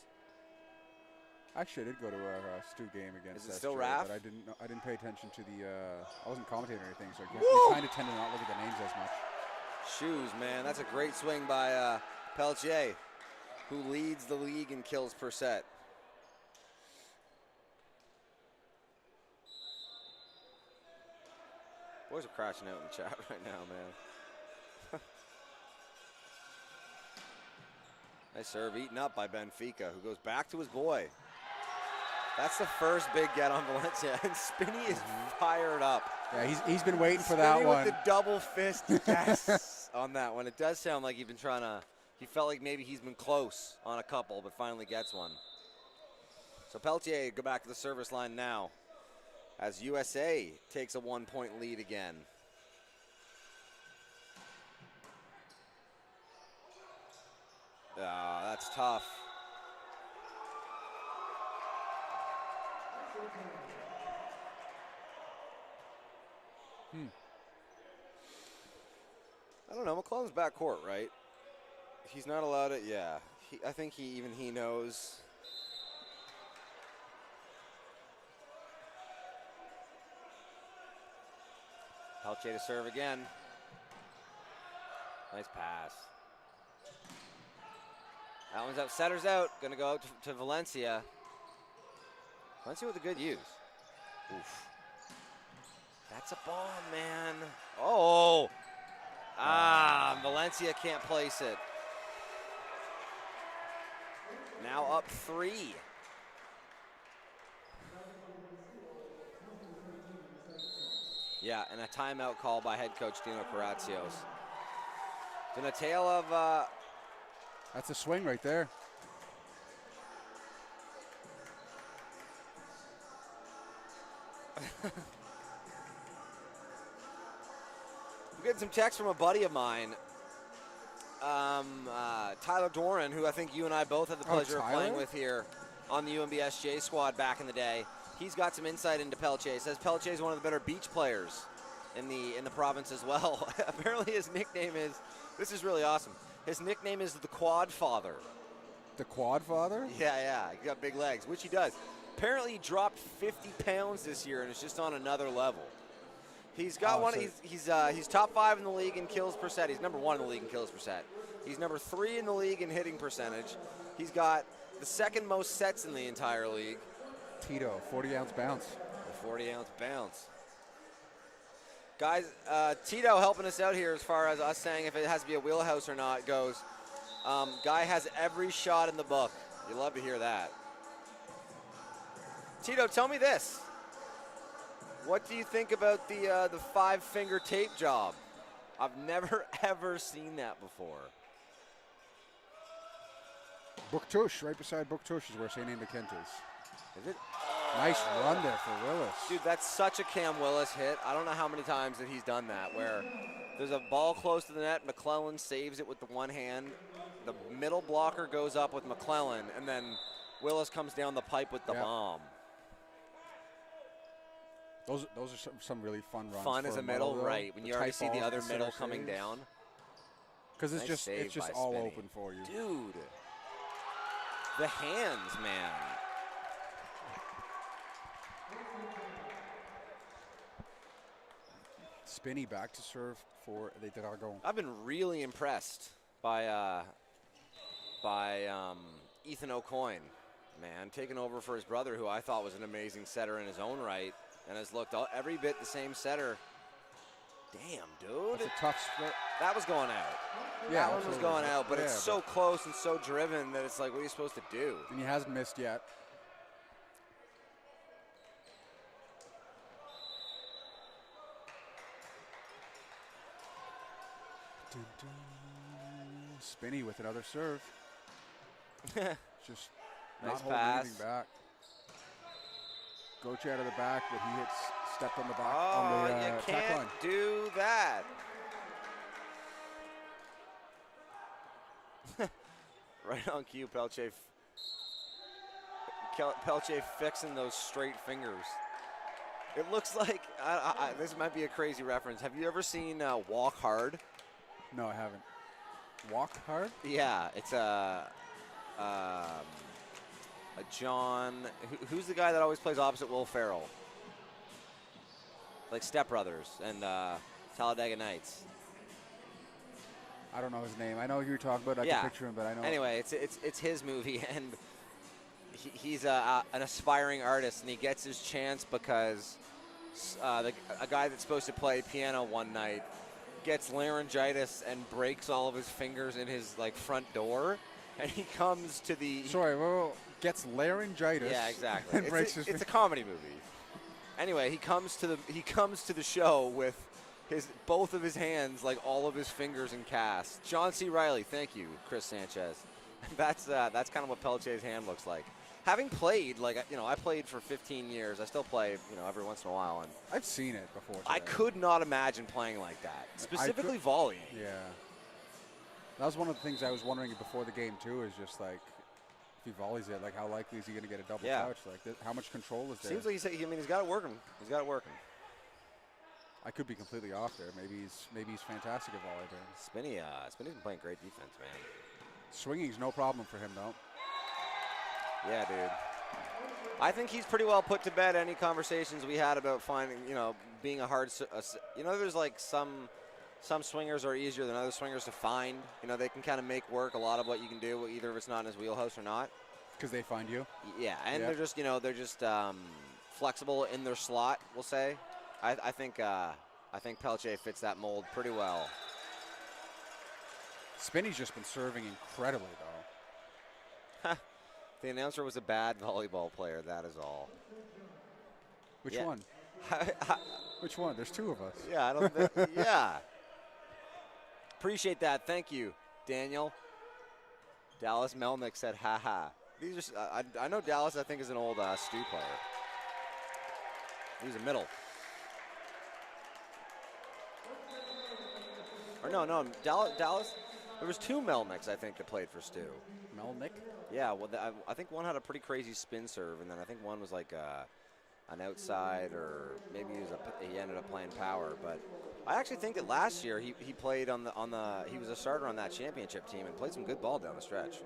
Actually, I did go to a Stu game against Is it still SJ, Ralph? but I didn't pay attention to the, I wasn't commentating or anything, so I Woo! kind of tend to not look at the names as much. shoes, man. That's a great swing by Pelletier, who leads the league in kills per set. Boys are crashing out in the chat right now, man. Nice serve eaten up by Benfica, who goes back to his boy. That's the first big get on Valencia, and Spinney is fired up. Yeah, he's been waiting for that one. With the double fist yes on that one. It does sound like he's been trying to, he felt like maybe he's been close on a couple, but finally gets one. So Pelletier go back to the service line now as USA takes a 1-point lead again. That's tough. I don't know. McClellan's backcourt, right? He's not allowed it. Yeah, I think he knows. Pelletier to serve again. Nice pass. That one's out. Setter's out. Gonna go out to Valencia. Valencia with a good use. Oof. That's a bomb, man. Oh. Valencia can't place it. Now up 3. Yeah, and a timeout call by head coach Dino Peratsios. Been a tale of... That's a swing right there. I'm getting some text from a buddy of mine, Tyler Doran, who I think you and I both had the pleasure of playing with here on the UNBSJ squad back in the day. He's got some insight into Pelletier. He says Pelletier is one of the better beach players in the province as well. Apparently his nickname is, this is really awesome, his nickname is the Quad Father. The Quad Father? Yeah, he got big legs, which he does. Apparently he dropped 50 pounds this year and is just on another level. He's got he's top 5 in the league in kills per set. He's number 1 in the league in kills per set. He's number 3 in the league in hitting percentage. He's got the second most sets in the entire league. Tito, 40-ounce bounce. The 40-ounce bounce. Guys, Tito helping us out here as far as us saying if it has to be a wheelhouse or not goes. Guy has every shot in the book. You love to hear that. Tito, tell me this. What do you think about the 5-finger tape job? I've never, ever seen that before. Bouctouche, right beside Bouctouche is where St. Anne de Kent is. Is it? Nice run there for Willis. Dude, that's such a Cam Willis hit. I don't know how many times that he's done that, where there's a ball close to the net, McClellan saves it with the one hand, the middle blocker goes up with McClellan, and then Willis comes down the pipe with the bomb. Those are some really fun runs. Fun as a middle, right? When you already see the other middle coming down. Because it's just all open for you. Dude, the hands, man. Spinney back to serve for the Dragon. I've been really impressed by Ethan O'Coin, man, taking over for his brother, who I thought was an amazing setter in his own right, and has looked every bit the same setter. Damn, dude. That's a tough split. That was going out. Yeah, that one was going out, but it's so close and so driven that it's like, what are you supposed to do? And he hasn't missed yet. Spinney with another serve. Just nice not holding anything back. Goche out of the back, but he stepped on the back on the you tack line. can't do that. Right on cue, Pelletier fixing those straight fingers. It looks like, this might be a crazy reference. Have you ever seen Walk Hard? No, I haven't. Walk Hard? Yeah, it's a John, who's the guy that always plays opposite Will Ferrell? Like Step Brothers and Talladega Nights. I don't know his name. I know who you're talking about. I Yeah. can picture him, but I know. Anyway, it's his movie, and he's an aspiring artist, and he gets his chance because a guy that's supposed to play piano one night gets laryngitis and breaks all of his fingers in his front door, and he comes to the gets laryngitis. Yeah, exactly. And breaks his it's a comedy movie. Anyway, he comes to the show with both of his hands, all of his fingers in cast. John C. Reilly, thank you, Chris Sanchez. That's kind of what Pelletier's hand looks like. Having played, I played for 15 years. I still play, every once in a while. And I've seen it before. I could not imagine playing like that, specifically volleying. Yeah. That was one of the things I was wondering before the game, too, is just, if he volleys it, how likely is he going to get a double touch? How much control is there? Seems like he's got it working. He's got it working. I could be completely off there. Maybe he's fantastic at volleyball. Spinny's been playing great defense, man. Swinging's no problem for him, though. Yeah, dude. I think he's pretty well put to bed any conversations we had about finding, being a hard, there's some swingers are easier than other swingers to find. They can kind of make work a lot of what you can do, either if it's not in his wheelhouse or not. Because they find you? Yeah, and they're just, flexible in their slot, we'll say. I think Pelletier fits that mold pretty well. Spinny's just been serving incredibly, though. The announcer was a bad volleyball player, that is all. Which one? Which one? There's two of us. Yeah, I don't think, yeah. Appreciate that. Thank you, Daniel. Dallas Melnick said, ha. These are, I know Dallas, I think, is an old Stu player. He's a middle. Or no, Dallas. There was two Melnicks, I think, that played for Stu. Melnick? Yeah, well, I think one had a pretty crazy spin serve, and then I think one was an outside, or maybe he ended up playing power. But I actually think that last year he played he was a starter on that championship team and played some good ball down the stretch.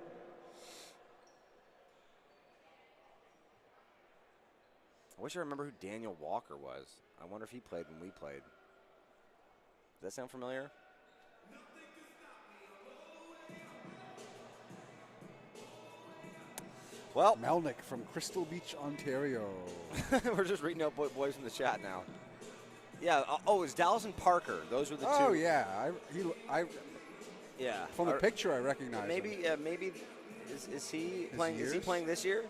I wish I remember who Daniel Walker was. I wonder if he played when we played. Does that sound familiar? Well, Melnick from Crystal Beach, Ontario. We're just reading out boys from the chat now. Yeah. It's Dallas and Parker. Those were the two. Oh yeah. Yeah. From the picture, I recognize maybe. him. Maybe. Is he playing? Is he playing this year?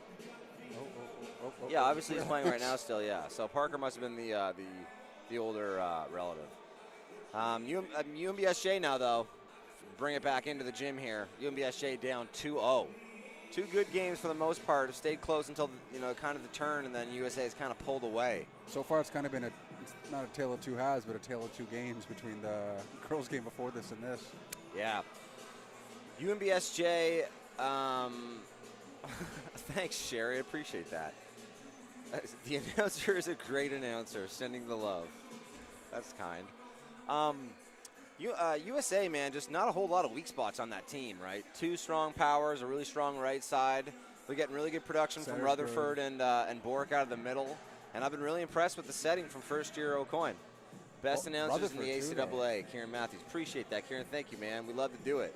Oh, yeah. Obviously, he's playing right now still. Yeah. So Parker must have been the older relative. UNBSJ now though. Bring it back into the gym here. UNBSJ down 2-0. Two good games for the most part. Have stayed close until kind of the turn, and then USA has kind of pulled away. So far, it's kind of been it's not a tale of two halves, but a tale of two games between the girls' game before this and this. Yeah. UNBSJ. Thanks, Sherry. I appreciate that. The announcer is a great announcer, sending the love. That's kind. USA, man, just not a whole lot of weak spots on that team, right? Two strong powers, a really strong right side. We're getting really good production from Rutherford and Bork out of the middle. And I've been really impressed with the setting from first-year O'Coin. Best announcers in the ACAA, Kieran Matthews. Appreciate that, Kieran. Thank you, man. We love to do it.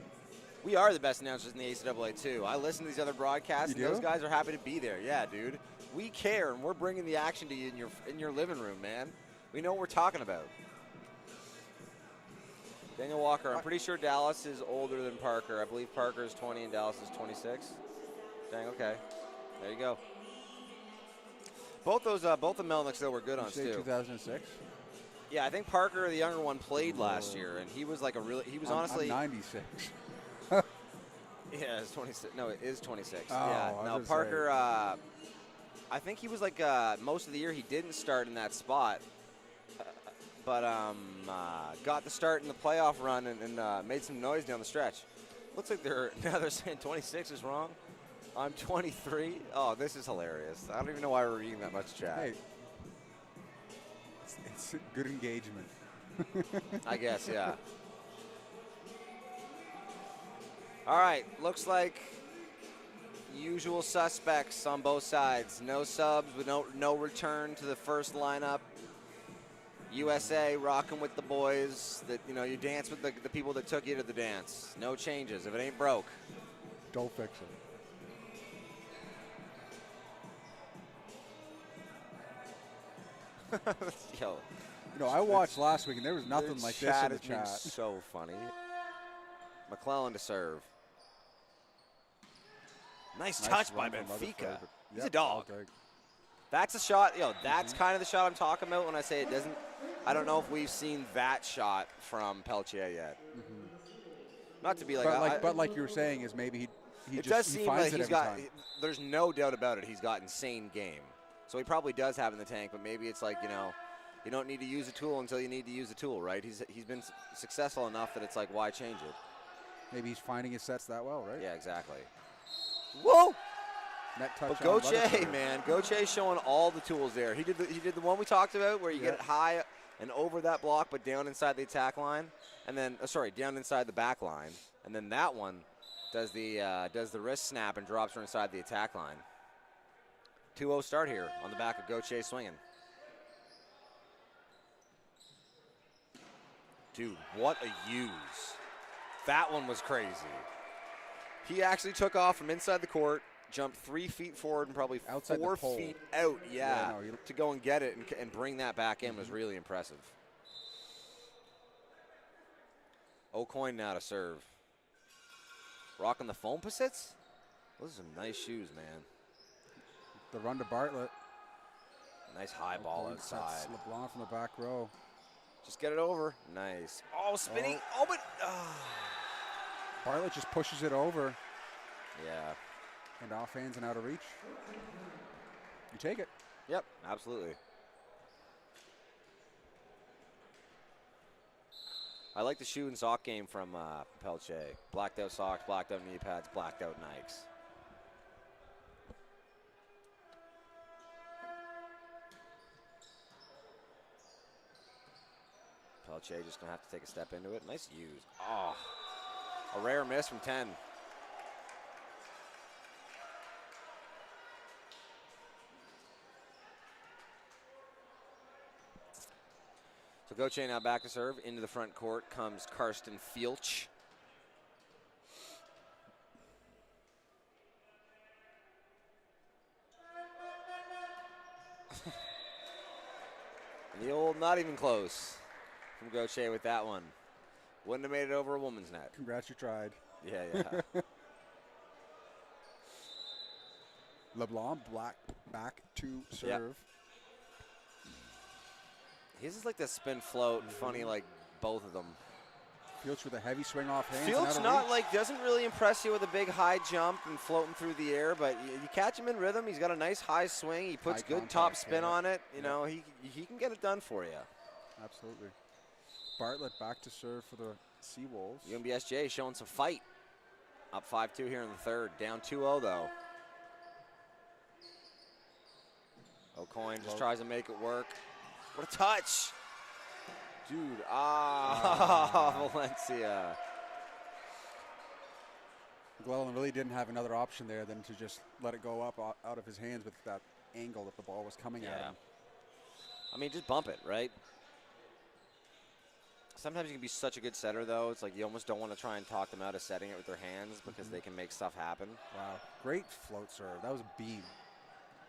We are the best announcers in the ACAA, too. I listen to these other broadcasts, and those guys are happy to be there. Yeah, dude. We care, and we're bringing the action to you in your living room, man. We know what we're talking about. Daniel Walker, I'm pretty sure Dallas is older than Parker. I believe Parker is 20 and Dallas is 26. Dang, okay. There you go. Both the Melnicks, though, were good on Stu. 2006? Yeah, I think Parker, the younger one, played last year, and he was honestly. I'm 96. Yeah, it's 26. No, it is 26. Oh, yeah, no, Parker, I think he was most of the year he didn't start in that spot. But got the start in the playoff run and made some noise down the stretch. Looks like they're saying 26 is wrong. I'm 23. Oh, this is hilarious. I don't even know why we're reading that much chat. Hey, it's good engagement. I guess, yeah. All right, looks like usual suspects on both sides. No subs with no return to the first lineup. USA rocking with the boys. That you dance with the people that took you to the dance. No changes. If it ain't broke, don't fix it. Yo. I watched last week and there was nothing like this in the chat. So funny. McClellan to serve. Nice touch by Benfica. He's a dog. That's a shot. That's kind of the shot I'm talking about when I say it doesn't. I don't know if we've seen that shot from Peltier yet. Not to be like, but like you were saying, is maybe he it just does seem finds like he's got. There's no doubt about it. He's got insane game, so he probably does have in the tank. But maybe it's like you don't need to use a tool until you need to use a tool, right? He's been successful enough that it's like, why change it? Maybe he's finding his sets that well, right? Yeah, exactly. Whoa! Net touch. But Gauthier, man, Gauthier showing all the tools there. He did the one we talked about where you get it high and over that block, but down inside the attack line, and then down inside the back line, and then that one does the wrist snap and drops her inside the attack line. 2-0 start here on the back of Gauthier swinging. Dude, what a use. That one was crazy. He actually took off from inside the court, jumped 3 feet forward and probably outside 4 feet out, to go and get it and bring that back in was really impressive. O'Coin now to serve. Rocking the foam posits? Those are some nice shoes, man. The run to Bartlett. Nice high ball outside. LeBlanc from the back row. Just get it over. Nice. Oh, spinning. Oh, but... Bartlett just pushes it over. Yeah. And off hands and out of reach. You take it. Yep, absolutely. I like the shoe and sock game from Peltier. Blacked out socks, blacked out knee pads, blacked out Nikes. Peltier just going to have to take a step into it. Nice use. Oh, a rare miss from 10. So Gauthier now back to serve. Into the front court comes Karsten Fielch. And the old not even close from Gauthier with that one. Wouldn't have made it over a woman's net. Congrats, you tried. Yeah. LeBlanc back to serve. Yep. His is like the spin float, funny like both of them. Fields with a heavy swing off hands. Fields doesn't really impress you with a big high jump and floating through the air, but you catch him in rhythm. He's got a nice high swing. He puts good top spin on it. You know, he can get it done for you. Absolutely. Bartlett back to serve for the Seawolves. UNBSJ showing some fight. Up 5-2 here in the third. Down 2-0 though. O'Coin just tries to make it work. What a touch. Dude, Valencia. McClellan really didn't have another option there than to just let it go up out of his hands with that angle that the ball was coming at him. I mean, just bump it, right? Sometimes you can be such a good setter, though. It's like you almost don't want to try and talk them out of setting it with their hands because they can make stuff happen. Wow. Great float serve. That was a beam.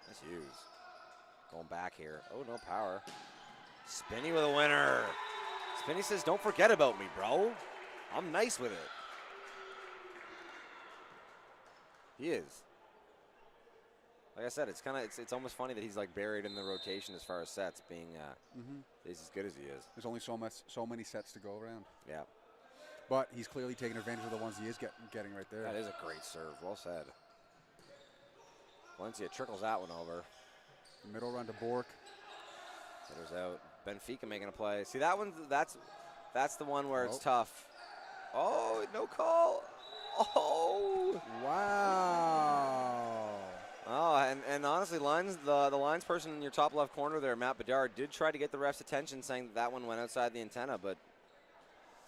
That's huge. Going back here. Oh, no power. Spinney with a winner. Spinney says, don't forget about me, bro. I'm nice with it. He is. Like I said, it's almost funny that he's like buried in the rotation as far as sets being he's as good as he is. There's only so many sets to go around. Yeah. But he's clearly taking advantage of the ones he is getting right there. That is a great serve. Well said. Valencia trickles that one over. Middle run to Bork. Setter's out. Benfica making a play. See that one? That's the one where it's tough. Oh, no call. Oh. Wow. Oh, and honestly, the lines person in your top left corner there, Matt Bedard, did try to get the ref's attention, saying that one went outside the antenna, but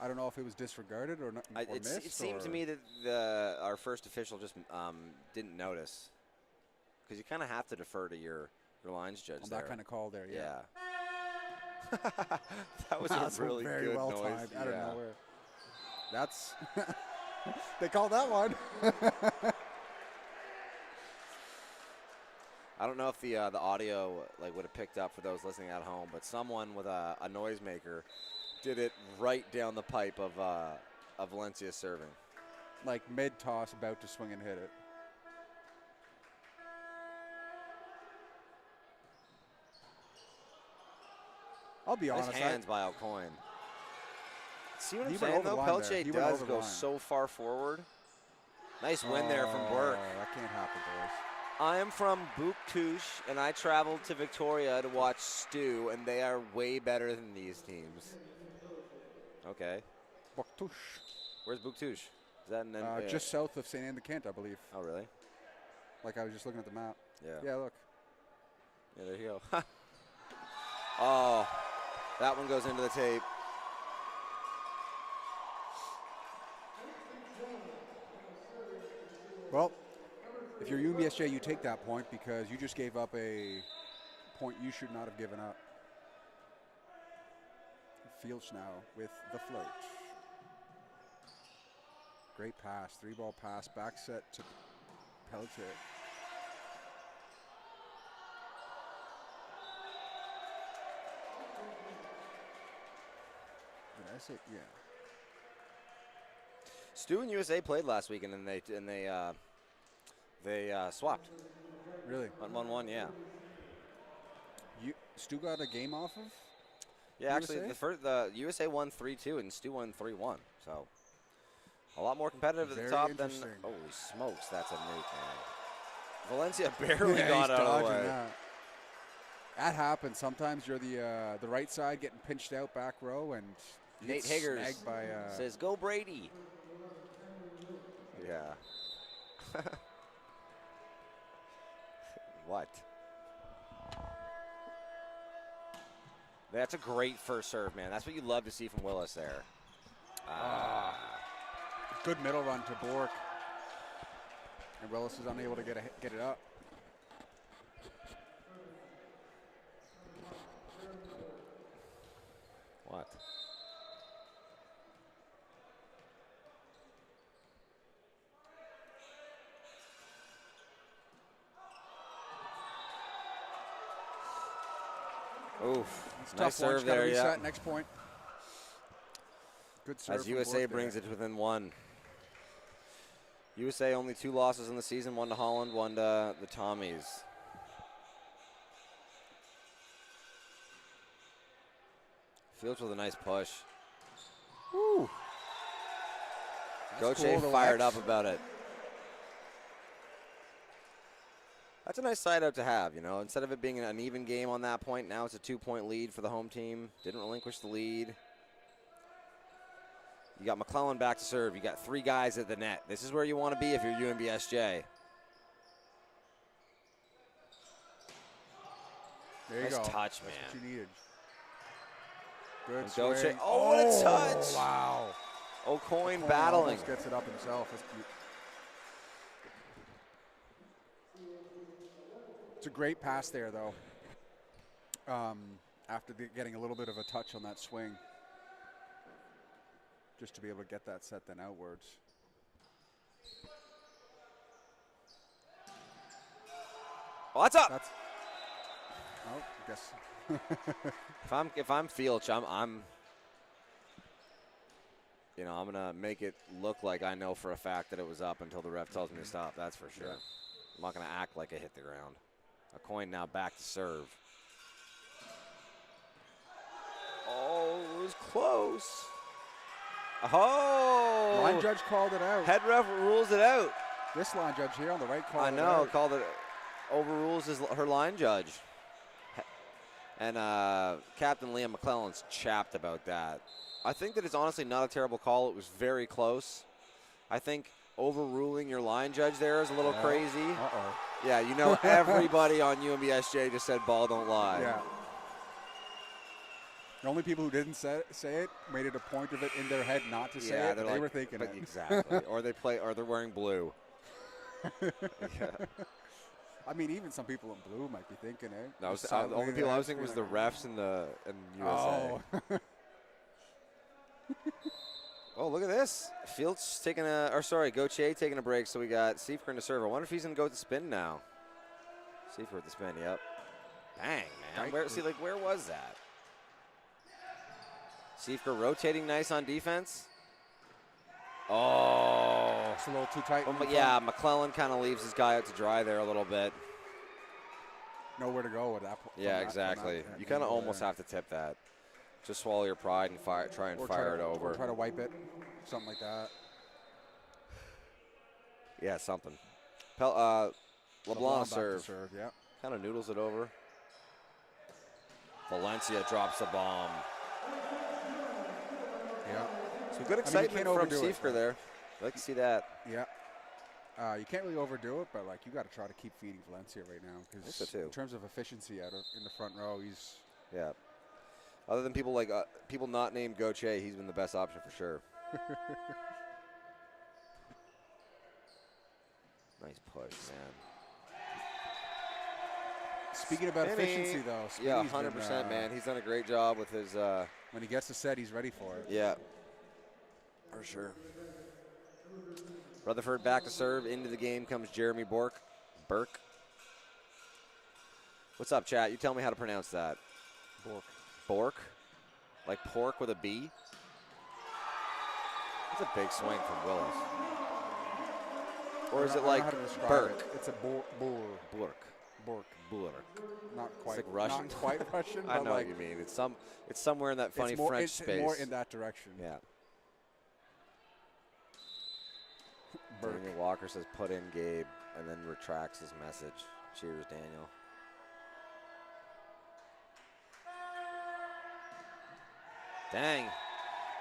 I don't know if it was disregarded or not. It seemed to me that our first official just didn't notice, because you kind of have to defer to your lines judge on there. That kind of call there, yeah. That was a really very good well noise. timed out of nowhere. That's they called that one. I don't know if the audio like would have picked up for those listening at home, but someone with a noisemaker did it right down the pipe of Valencia serving. Like mid-toss, about to swing and hit it. I'll be honest. Nice hands by Alcoin. See what I'm He saying, went over though? the line there. Pelche He went does over the go line. so far forward. Nice win there from Burke. That can't happen, boys. I am from Bouctouche, and I traveled to Victoria to watch Stu, and they are way better than these teams. Okay. Bouctouche. Where's Bouctouche? Is that in just south of St. Anne-de-Kent, I believe. Oh, really? Like I was just looking at the map. Yeah. Yeah, look. Yeah, there you go. Oh, that one goes into the tape. Well, if you're UNBSJ, you take that point because you just gave up a point you should not have given up. Fields now with the float. Great pass, 3-ball pass, back set to Pelche. Did I say, yeah. Stu and USA played last week, and then they swapped. Really? 1-1, yeah. Stu got a game off of? Yeah, USA? actually, the USA won 3-2, and Stu won 3-1. So a lot more competitive at the top than. Holy smokes, that's a nuke, man. Valencia barely got out of the way. That happens. Sometimes you're the right side getting pinched out back row, and Nate Higgers snagged by, says, "Go Brady." Yeah. What? That's a great first serve, man. That's what you love to see from Willis there. Good middle run to Bork. And Willis is unable to get it up. What? Oof. Nice serve there, reset, next point. Good serve. As USA brings it within one. USA only 2 losses in the season, 1 to Holland, 1 to the Tommies. Fields with a nice push. Woo. Coach fired up about it. That's a nice side out to have, you know. Instead of it being an even game on that point, now it's a 2-point lead for the home team. Didn't relinquish the lead. You got McClellan back to serve. You got 3 guys at the net. This is where you want to be if you're UNBSJ. There you nice go. touch, That's man. what you needed. Good swing. Oh, what a touch. Wow. O'Coin battling. Almost gets it up himself. It's a great pass there, though. After getting a little bit of a touch on that swing. Just to be able to get that set then outwards. Oh, that's up. Oh, I guess. If I'm Fielch, I'm gonna make it look like I know for a fact that it was up until the ref tells me to stop. That's for sure. Yeah. I'm not gonna act like it hit the ground. A coin now back to serve. Oh, it was close. Oh! Line judge called it out. Head ref rules it out. This line judge here on the right called I it know, out. called it, overrules her line judge. And Captain Liam McClellan's chapped about that. I think that it's honestly not a terrible call. It was very close. I think overruling your line judge there is a little crazy. Uh-oh. Yeah, you know everybody on UNBSJ just said ball don't lie. Yeah. The only people who didn't say it made it a point of it in their head not to say it. But they were thinking it. Exactly. Or they're wearing blue. Yeah. I mean, even some people in blue might be thinking it. That was the only people I was thinking was the refs in USA. Oh. Oh, look at this. Fields taking Gauthier taking a break, so we got Seifker in the serve. I wonder if he's going to go with the spin now. Seifker with the spin, yep. Bang, man. Right. Where was that? Seifker rotating nice on defense. Oh. It's a little too tight. Yeah, McClellan kind of leaves his guy out to dry there a little bit. Nowhere to go with that. Yeah, exactly. You kind of almost have to tip that. Just swallow your pride and try and fire it over. Or try to wipe it, something like that. Yeah, something. LeBlanc serve. Yeah. Kind of noodles it over. Valencia drops the bomb. Yeah. Some good excitement from Seifker there. I'd like to see that. Yeah. You can't really overdo it, but like you got to try to keep feeding Valencia right now because in terms of efficiency in the front row, he's Other than people people not named Gauthier, he's been the best option for sure. Nice push, man. Speaking about efficiency, though. Yeah, 100%, man. He's done a great job with his. When he gets the set, he's ready for it. Yeah, for sure. Rutherford back to serve. Into the game comes Jeremy Burke. What's up, chat? You tell me how to pronounce that. Bork? Like pork with a B? That's a big swing from Willis. Or is it like Burke? It's a Bork. Not quite. It's like Russian. Not quite Russian. I know what you mean. It's somewhere in that funny French space. It's more in that direction. Yeah. Daniel Walker says put in Gabe and then retracts his message. Cheers, Daniel. Dang.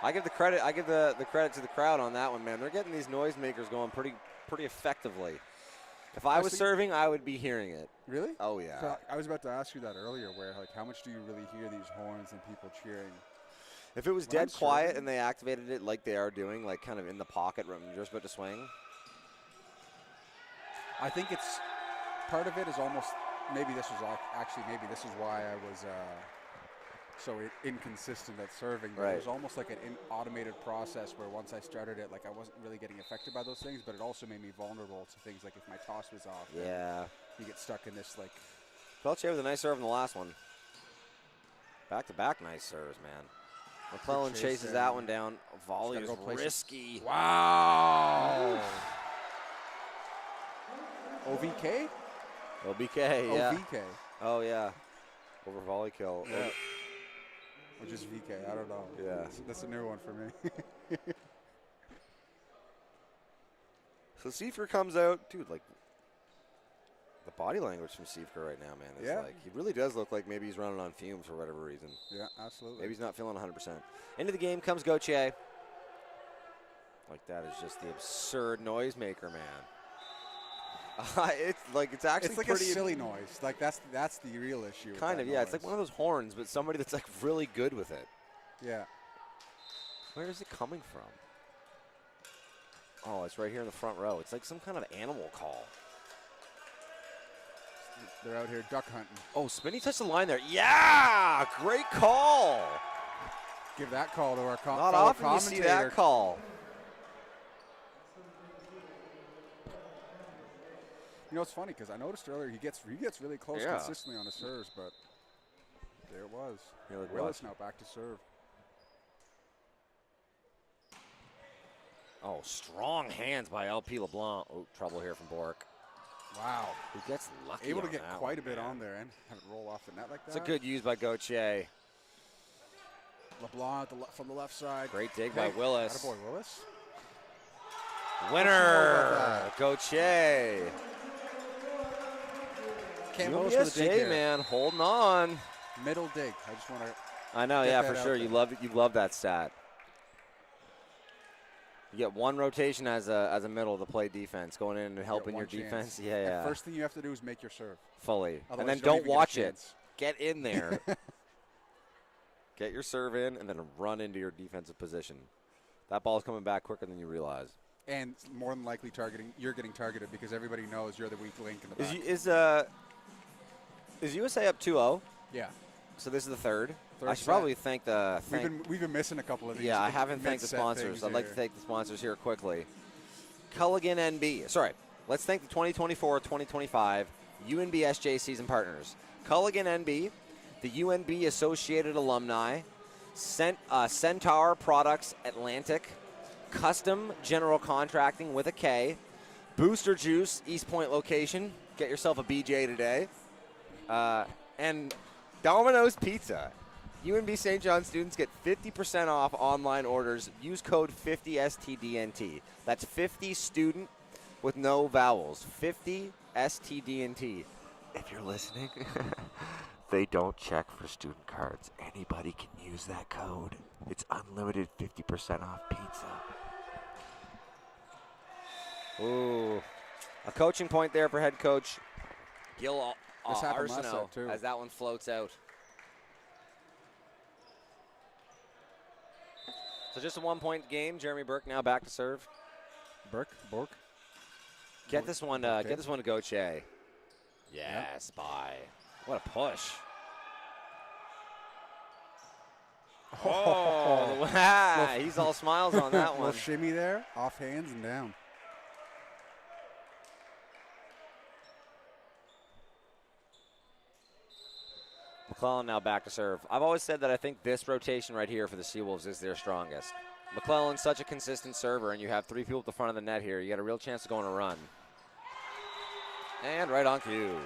I give the credit to the crowd on that one, man. They're getting these noisemakers going pretty effectively. If I was serving, I would be hearing it. Really? Oh, yeah. So I was about to ask you that earlier, where like how much do you really hear these horns and people cheering? If it was dead quiet and they activated it like they are doing, like kind of in the pocket when you're just about to swing. I think it's part of it is almost maybe this is why I was so inconsistent at serving. But it was almost like an automated process where once I started it, like I wasn't really getting affected by those things, but it also made me vulnerable to things like if my toss was off. Yeah. You get stuck in this like. Peltier with a nice serve in the last one. Back-to-back nice serves, man. McClellan chases that one down. Volley is risky. Wow. OVK? OBK, yeah. OVK. Oh, yeah. Over volley kill. Yeah. Or just VK, I don't know. Yeah. That's a new one for me. So Seifker comes out. Dude, like, the body language from Seifker right now, man, is like, he really does look like maybe he's running on fumes for whatever reason. Yeah, absolutely. Maybe he's not feeling 100%. Into the game comes Gauthier. Like, that is just the absurd noisemaker, man. It's actually it's like pretty a silly noise. Like that's the real issue. Kind of, yeah. It's like one of those horns, but somebody that's like really good with it. Yeah. Where is it coming from? Oh, it's right here in the front row. It's like some kind of animal call. They're out here duck hunting. Oh, Spinney touched the line there. Yeah, great call. Give that call to our Not often you see that call. You know, it's funny because I noticed earlier he gets really close consistently on his serves, but there it was. Willis now back to serve. Oh, strong hands by LP LeBlanc. Oh, trouble here from Bork. Wow. He gets lucky. Able to get quite a bit on there and have it roll off the net like that. It's a good use by Gauthier. LeBlanc from the left side. Great dig by Willis. Attaboy, Willis. Winner, Gauthier. UNBSJ, man, holding on. Middle dig. I just want to. I know, yeah, for sure. You love that stat. You get one rotation as a middle to play defense, going in and helping your defense. Yeah. The first thing you have to do is make your serve. Fully. Otherwise, and then don't watch it. Get in there. Get your serve in and then run into your defensive position. That ball's coming back quicker than you realize. And more than likely you're getting targeted because everybody knows you're the weak link in the back. Is USA up 2-0? Yeah. So this is the third. I should set. probably thank the. We've been missing a couple of these. Yeah, I haven't thanked the sponsors. I'd like to thank the sponsors here quickly. Culligan NB. Sorry, let's thank the 2024-2025 UNBSJ season partners. Culligan NB, the UNB Associated Alumni, Centaur Products Atlantic, Custom General Contracting with a K, Booster Juice East Point location. Get yourself a BJ today. And Domino's Pizza. UNB St. John students get 50% off online orders. Use code 50STDNT. That's 50 student with no vowels. 50STDNT. If you're listening, they don't check for student cards. Anybody can use that code. It's unlimited 50% off pizza. Ooh. A coaching point there for head coach Gil Arsenault as that one floats out. So just a 1-point game. Jeremy Burke now back to serve. Bork. Get this one to Gauthier. Yeah, yep. Spy. What a push. Oh, he's all smiles on that one. Little shimmy there, off hands and down. McClellan now back to serve. I've always said that I think this rotation right here for the Seawolves is their strongest. McClellan's such a consistent server, and you have 3 people at the front of the net here. You got a real chance to go on a run. And right on cue.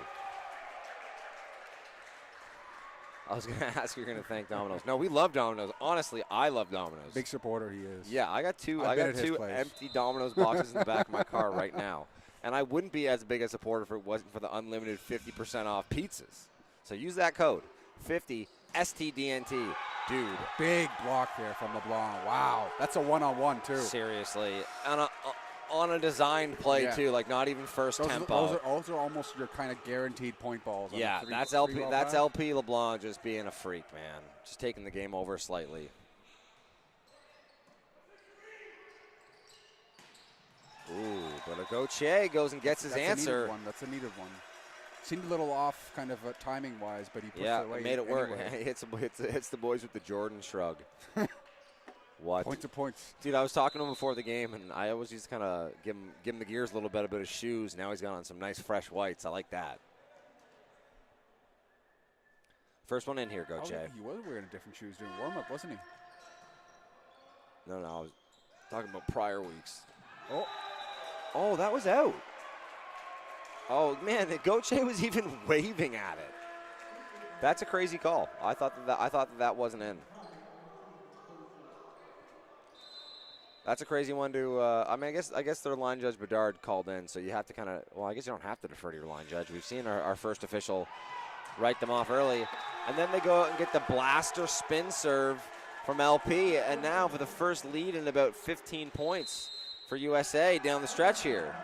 I was going to ask if you're going to thank Domino's. No, we love Domino's. Honestly, I love Domino's. Big supporter he is. Yeah, I got two empty Domino's boxes in the back of my car right now. And I wouldn't be as big a supporter if it wasn't for the unlimited 50% off pizzas. So use that code, 50 STDNT. Dude. Big block there from LeBlanc. Wow. That's a one-on-one, too. Seriously. On a designed play, too. Like, not even first tempo. Those are almost your kind of guaranteed point balls. Yeah, that's LP LeBlanc just being a freak, man. Just taking the game over slightly. Ooh, but Gauthier goes and gets his answer. That's a needed one. Seemed a little off kind of timing-wise, but he pushed it away. Yeah, made it work. Anyway. hits the boys with the Jordan shrug. What? Points to points. Dude, I was talking to him before the game, and I always used to kind of give him the gears a little bit of his shoes. Now he's got on some nice fresh whites. I like that. First one in here, Gauthier. He was wearing different shoes during warm-up, wasn't he? No, I was talking about prior weeks. Oh, that was out. Oh, man, Gauthier was even waving at it. That's a crazy call. I thought that wasn't in. That's a crazy one to. I mean, I guess their line judge Bedard called in, so you have to kind of. Well, I guess you don't have to defer to your line judge. We've seen our first official write them off early, and then they go out and get the blaster spin serve from LP, and now for the first lead in about 15 points for USA down the stretch here.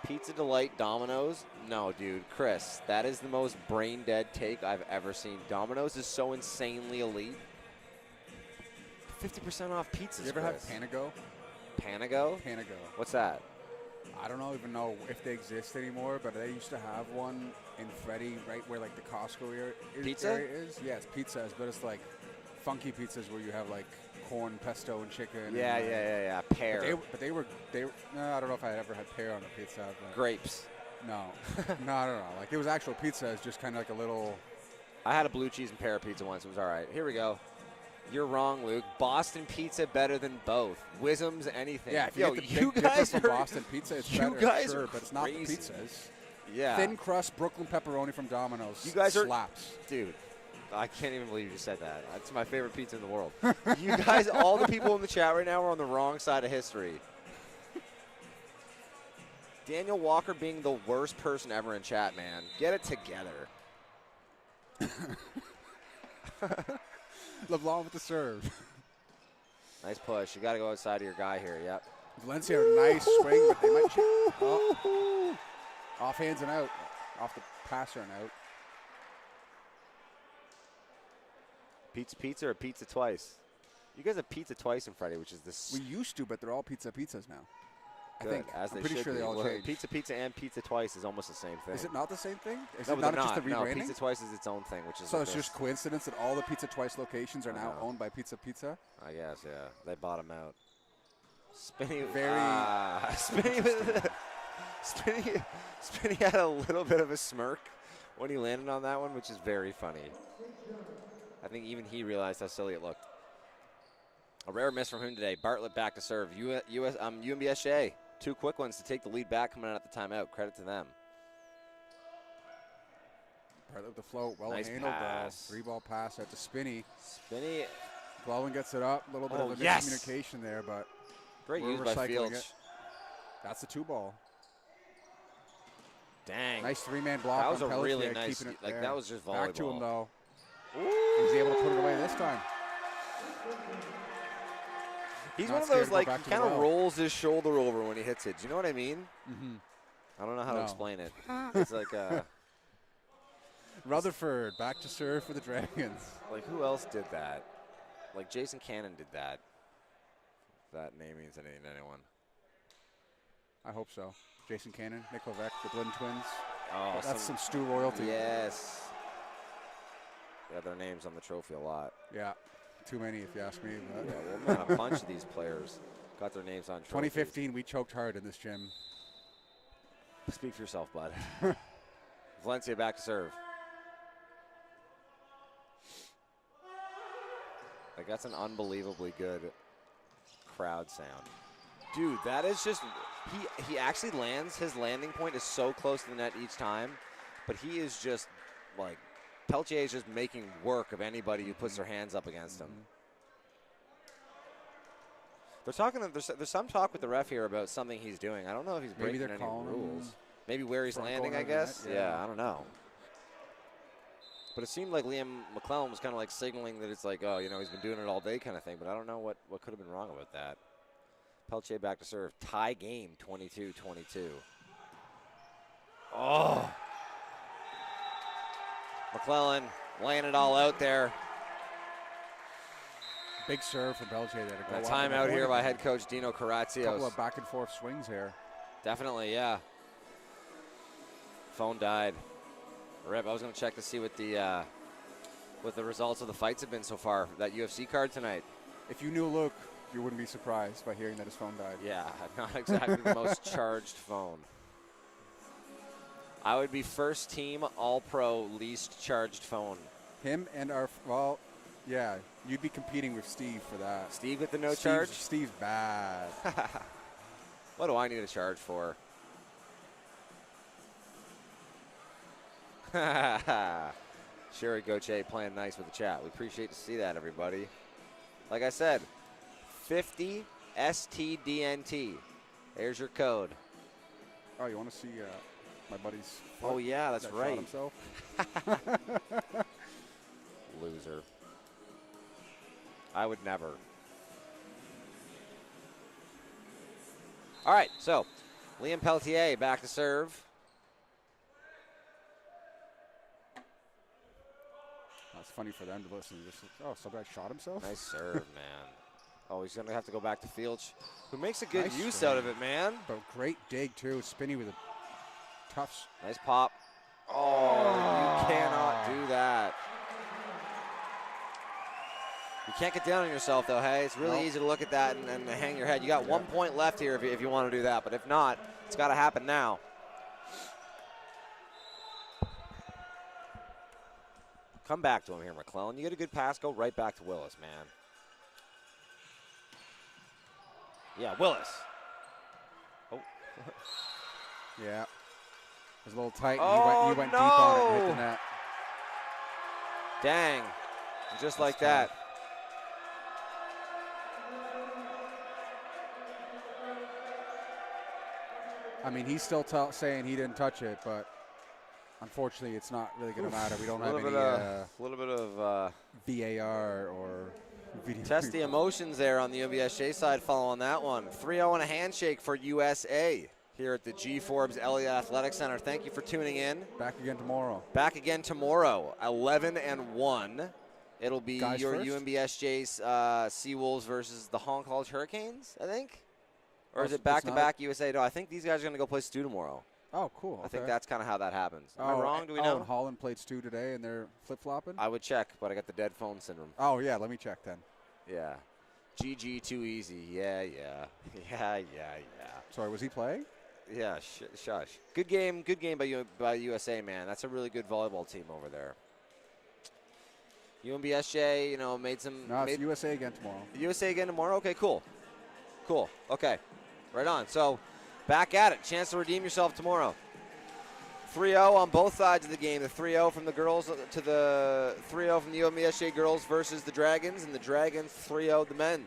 Pizza Delight Domino's? No, dude. Chris, that is the most brain-dead take I've ever seen. Domino's is so insanely elite. 50% off pizzas, You ever have Panago? Panago? Panago. What's that? I don't even know if they exist anymore, but they used to have one in Freddie, right where like the Costco area is. Yeah, it's pizzas, but it's funky pizzas where you have corn, pesto, and chicken. Yeah. Pear. But they were. I don't know if I had ever had pear on a pizza. Grapes. No, no, I don't know. It was actual pizza. It's just kind of like a little. I had a blue cheese and pear pizza once. It was all right. Here we go. You're wrong, Luke. Boston pizza better than both. Wisdom's anything. Yeah, if you guys from Boston pizza, it's better. Sure, but it's not the pizzas. Yeah. Thin crust Brooklyn pepperoni from Domino's. You guys slaps. Dude. I can't even believe you just said that. That's my favorite pizza in the world. You guys, all the people in the chat right now are on the wrong side of history. Daniel Walker being the worst person ever in chat, man. Get it together. LeBlanc with the serve. Nice push. You got to go outside of your guy here. Yep. Valencia, nice swing, but they might off hands and out. Off the passer and out. Pizza or pizza twice? You guys have pizza twice on Friday, which is this. We used to, but they're all pizzas now. Good, I think. as I'm they pretty should sure be. they all changed. Pizza and pizza twice is almost the same thing. Is it not the same thing? Is No, it but not just the no, rebranding? Pizza Twice is its own thing, which is So like it's this. just coincidence that all the Pizza Twice locations are I now know. owned by Pizza Pizza? I guess, yeah. They bought him out. Spinny, Spinny had a little bit of a smirk when he landed on that one, which is very funny. I think even he realized how silly it looked. A rare miss from him today. Bartlett back to serve. UNBSJ. 2 quick ones to take the lead back coming out at the timeout. Credit to them. Bartlett with the float. Well Nice handled, pass. though. 3-ball pass out to Spinny. Spinny. Glowin gets it up. A little bit of a yes! miscommunication there, but Great we're use by recycling Fields. it. That's the 2-ball. Dang. Nice 3-man block. That was on a Pelletier, really nice, keeping it like there. that was just volleyball. Back to him, though. Ooh. He's able to put it away this time. He's Not one of scared those, to go like, back he to the kind of well. rolls his shoulder over when he hits it. Do you know what I mean? Mm-hmm. I don't know how to No. explain it. It's like, Rutherford back to serve for the Dragons. like who else did that? Like Jason Cannon did that. If that name means anything to anyone. I hope so. Jason Cannon, Nick Levesque, the Blinn twins. Oh, That's some Stu royalty. Yes. Yeah, their names on the trophy a lot. Yeah, too many if you ask me. But Yeah, well, man, a bunch of these players got their names on trophies. 2015, we choked hard in this gym. Speak for yourself, bud. Valencia back to serve. Like, that's an unbelievably good crowd sound. Dude, that is just, he actually lands, his landing point is so close to the net each time, but he is just, like, Pelletier is just making work of anybody who puts their hands up against him. They're talking, there's some talk with the ref here about something he's doing. I don't know if he's Maybe breaking they're any calling rules. Maybe where he's front landing, corner I of the guess. net, Yeah, I don't know. But it seemed like Liam McClellan was kind of like signaling that it's like, oh, you know, he's been doing it all day kind of thing. But I don't know what could have been wrong about that. Pelletier back to serve. Tie game, 22-22. Oh. McClellan laying it all out there. Big serve from Pelletier there to go A up. timeout here by head coach Dino Carrazzios. A couple of back and forth swings here. Definitely, yeah. Phone died. Rip, I was going to check to see what the results of the fights have been so far. That UFC card tonight. If you knew Luke, you wouldn't be surprised by hearing that his phone died. Yeah, not exactly the most charged phone. I would be first team All-Pro least charged phone. Him and our, well, yeah, you'd be competing with Steve for that. Steve with the no charge? Steve's bad. What do I need a charge for? Sherry Gauthier playing nice with the chat. We appreciate to see that, everybody. Like I said, 50 STDNT. There's your code. Oh, you want to see my buddy's foot Oh, yeah, that's that right. shot himself? Loser. I would never. All right, so Liam Pelletier back to serve. That's funny for them to listen. Just, oh, somebody shot himself? Nice serve, man. Oh, he's going to have to go back to Fields, who makes a good Nice use swing. out of it, man. But great dig, too. Spinny with a tough. Nice pop. Oh, you cannot do that. You can't get down on yourself, though, hey? It's really Nope. easy to look at that and hang your head. You got 1 point left here if you want to do that, but if not, it's got to happen now. Come back to him here, McClellan. You get a good pass, go right back to Willis, man. Yeah, Willis. Oh. Yeah. It was a little tight. Oh, he went deep on it and hit the net. Dang. Just like tough. that. I mean, he's still saying he didn't touch it, but unfortunately, it's not really going to matter. We don't have any little bit of VAR or video. test the emotions there on the UNBSJ side following that one. 3-0 and a handshake for USA here at the G. Forbes Elliott Athletic Center. Thank you for tuning in. Back again tomorrow. Back again tomorrow, 11-1. It'll be Guys your first? UNBSJ's Seawolves versus the Hong College Hurricanes, I think. Or Oh, is so it it's back-to-back USA? No, I think these guys are going to go play Stu tomorrow. Oh, cool. I think okay. that's kind of how that happens. Am I wrong? Do we know? And Holland played Stu today, and they're flip-flopping? I would check, but I got the dead phone syndrome. Oh, yeah, let me check then. Yeah. GG, too easy. Yeah. Yeah. Sorry, was he playing? Yeah, shush. Good game by USA, man. That's a really good volleyball team over there. UNBSJ, made some. No, it's USA again tomorrow. USA again tomorrow? Okay, cool. Okay. Right on. So, back at it. Chance to redeem yourself tomorrow. 3-0 on both sides of the game. The 3-0 from the girls to the 3-0 from the UNBSJ girls versus the Dragons, and the Dragons 3-0 the men.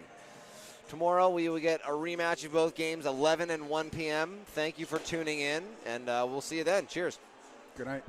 Tomorrow we will get a rematch of both games, 11 and 1 p.m. Thank you for tuning in, and we'll see you then. Cheers. Good night.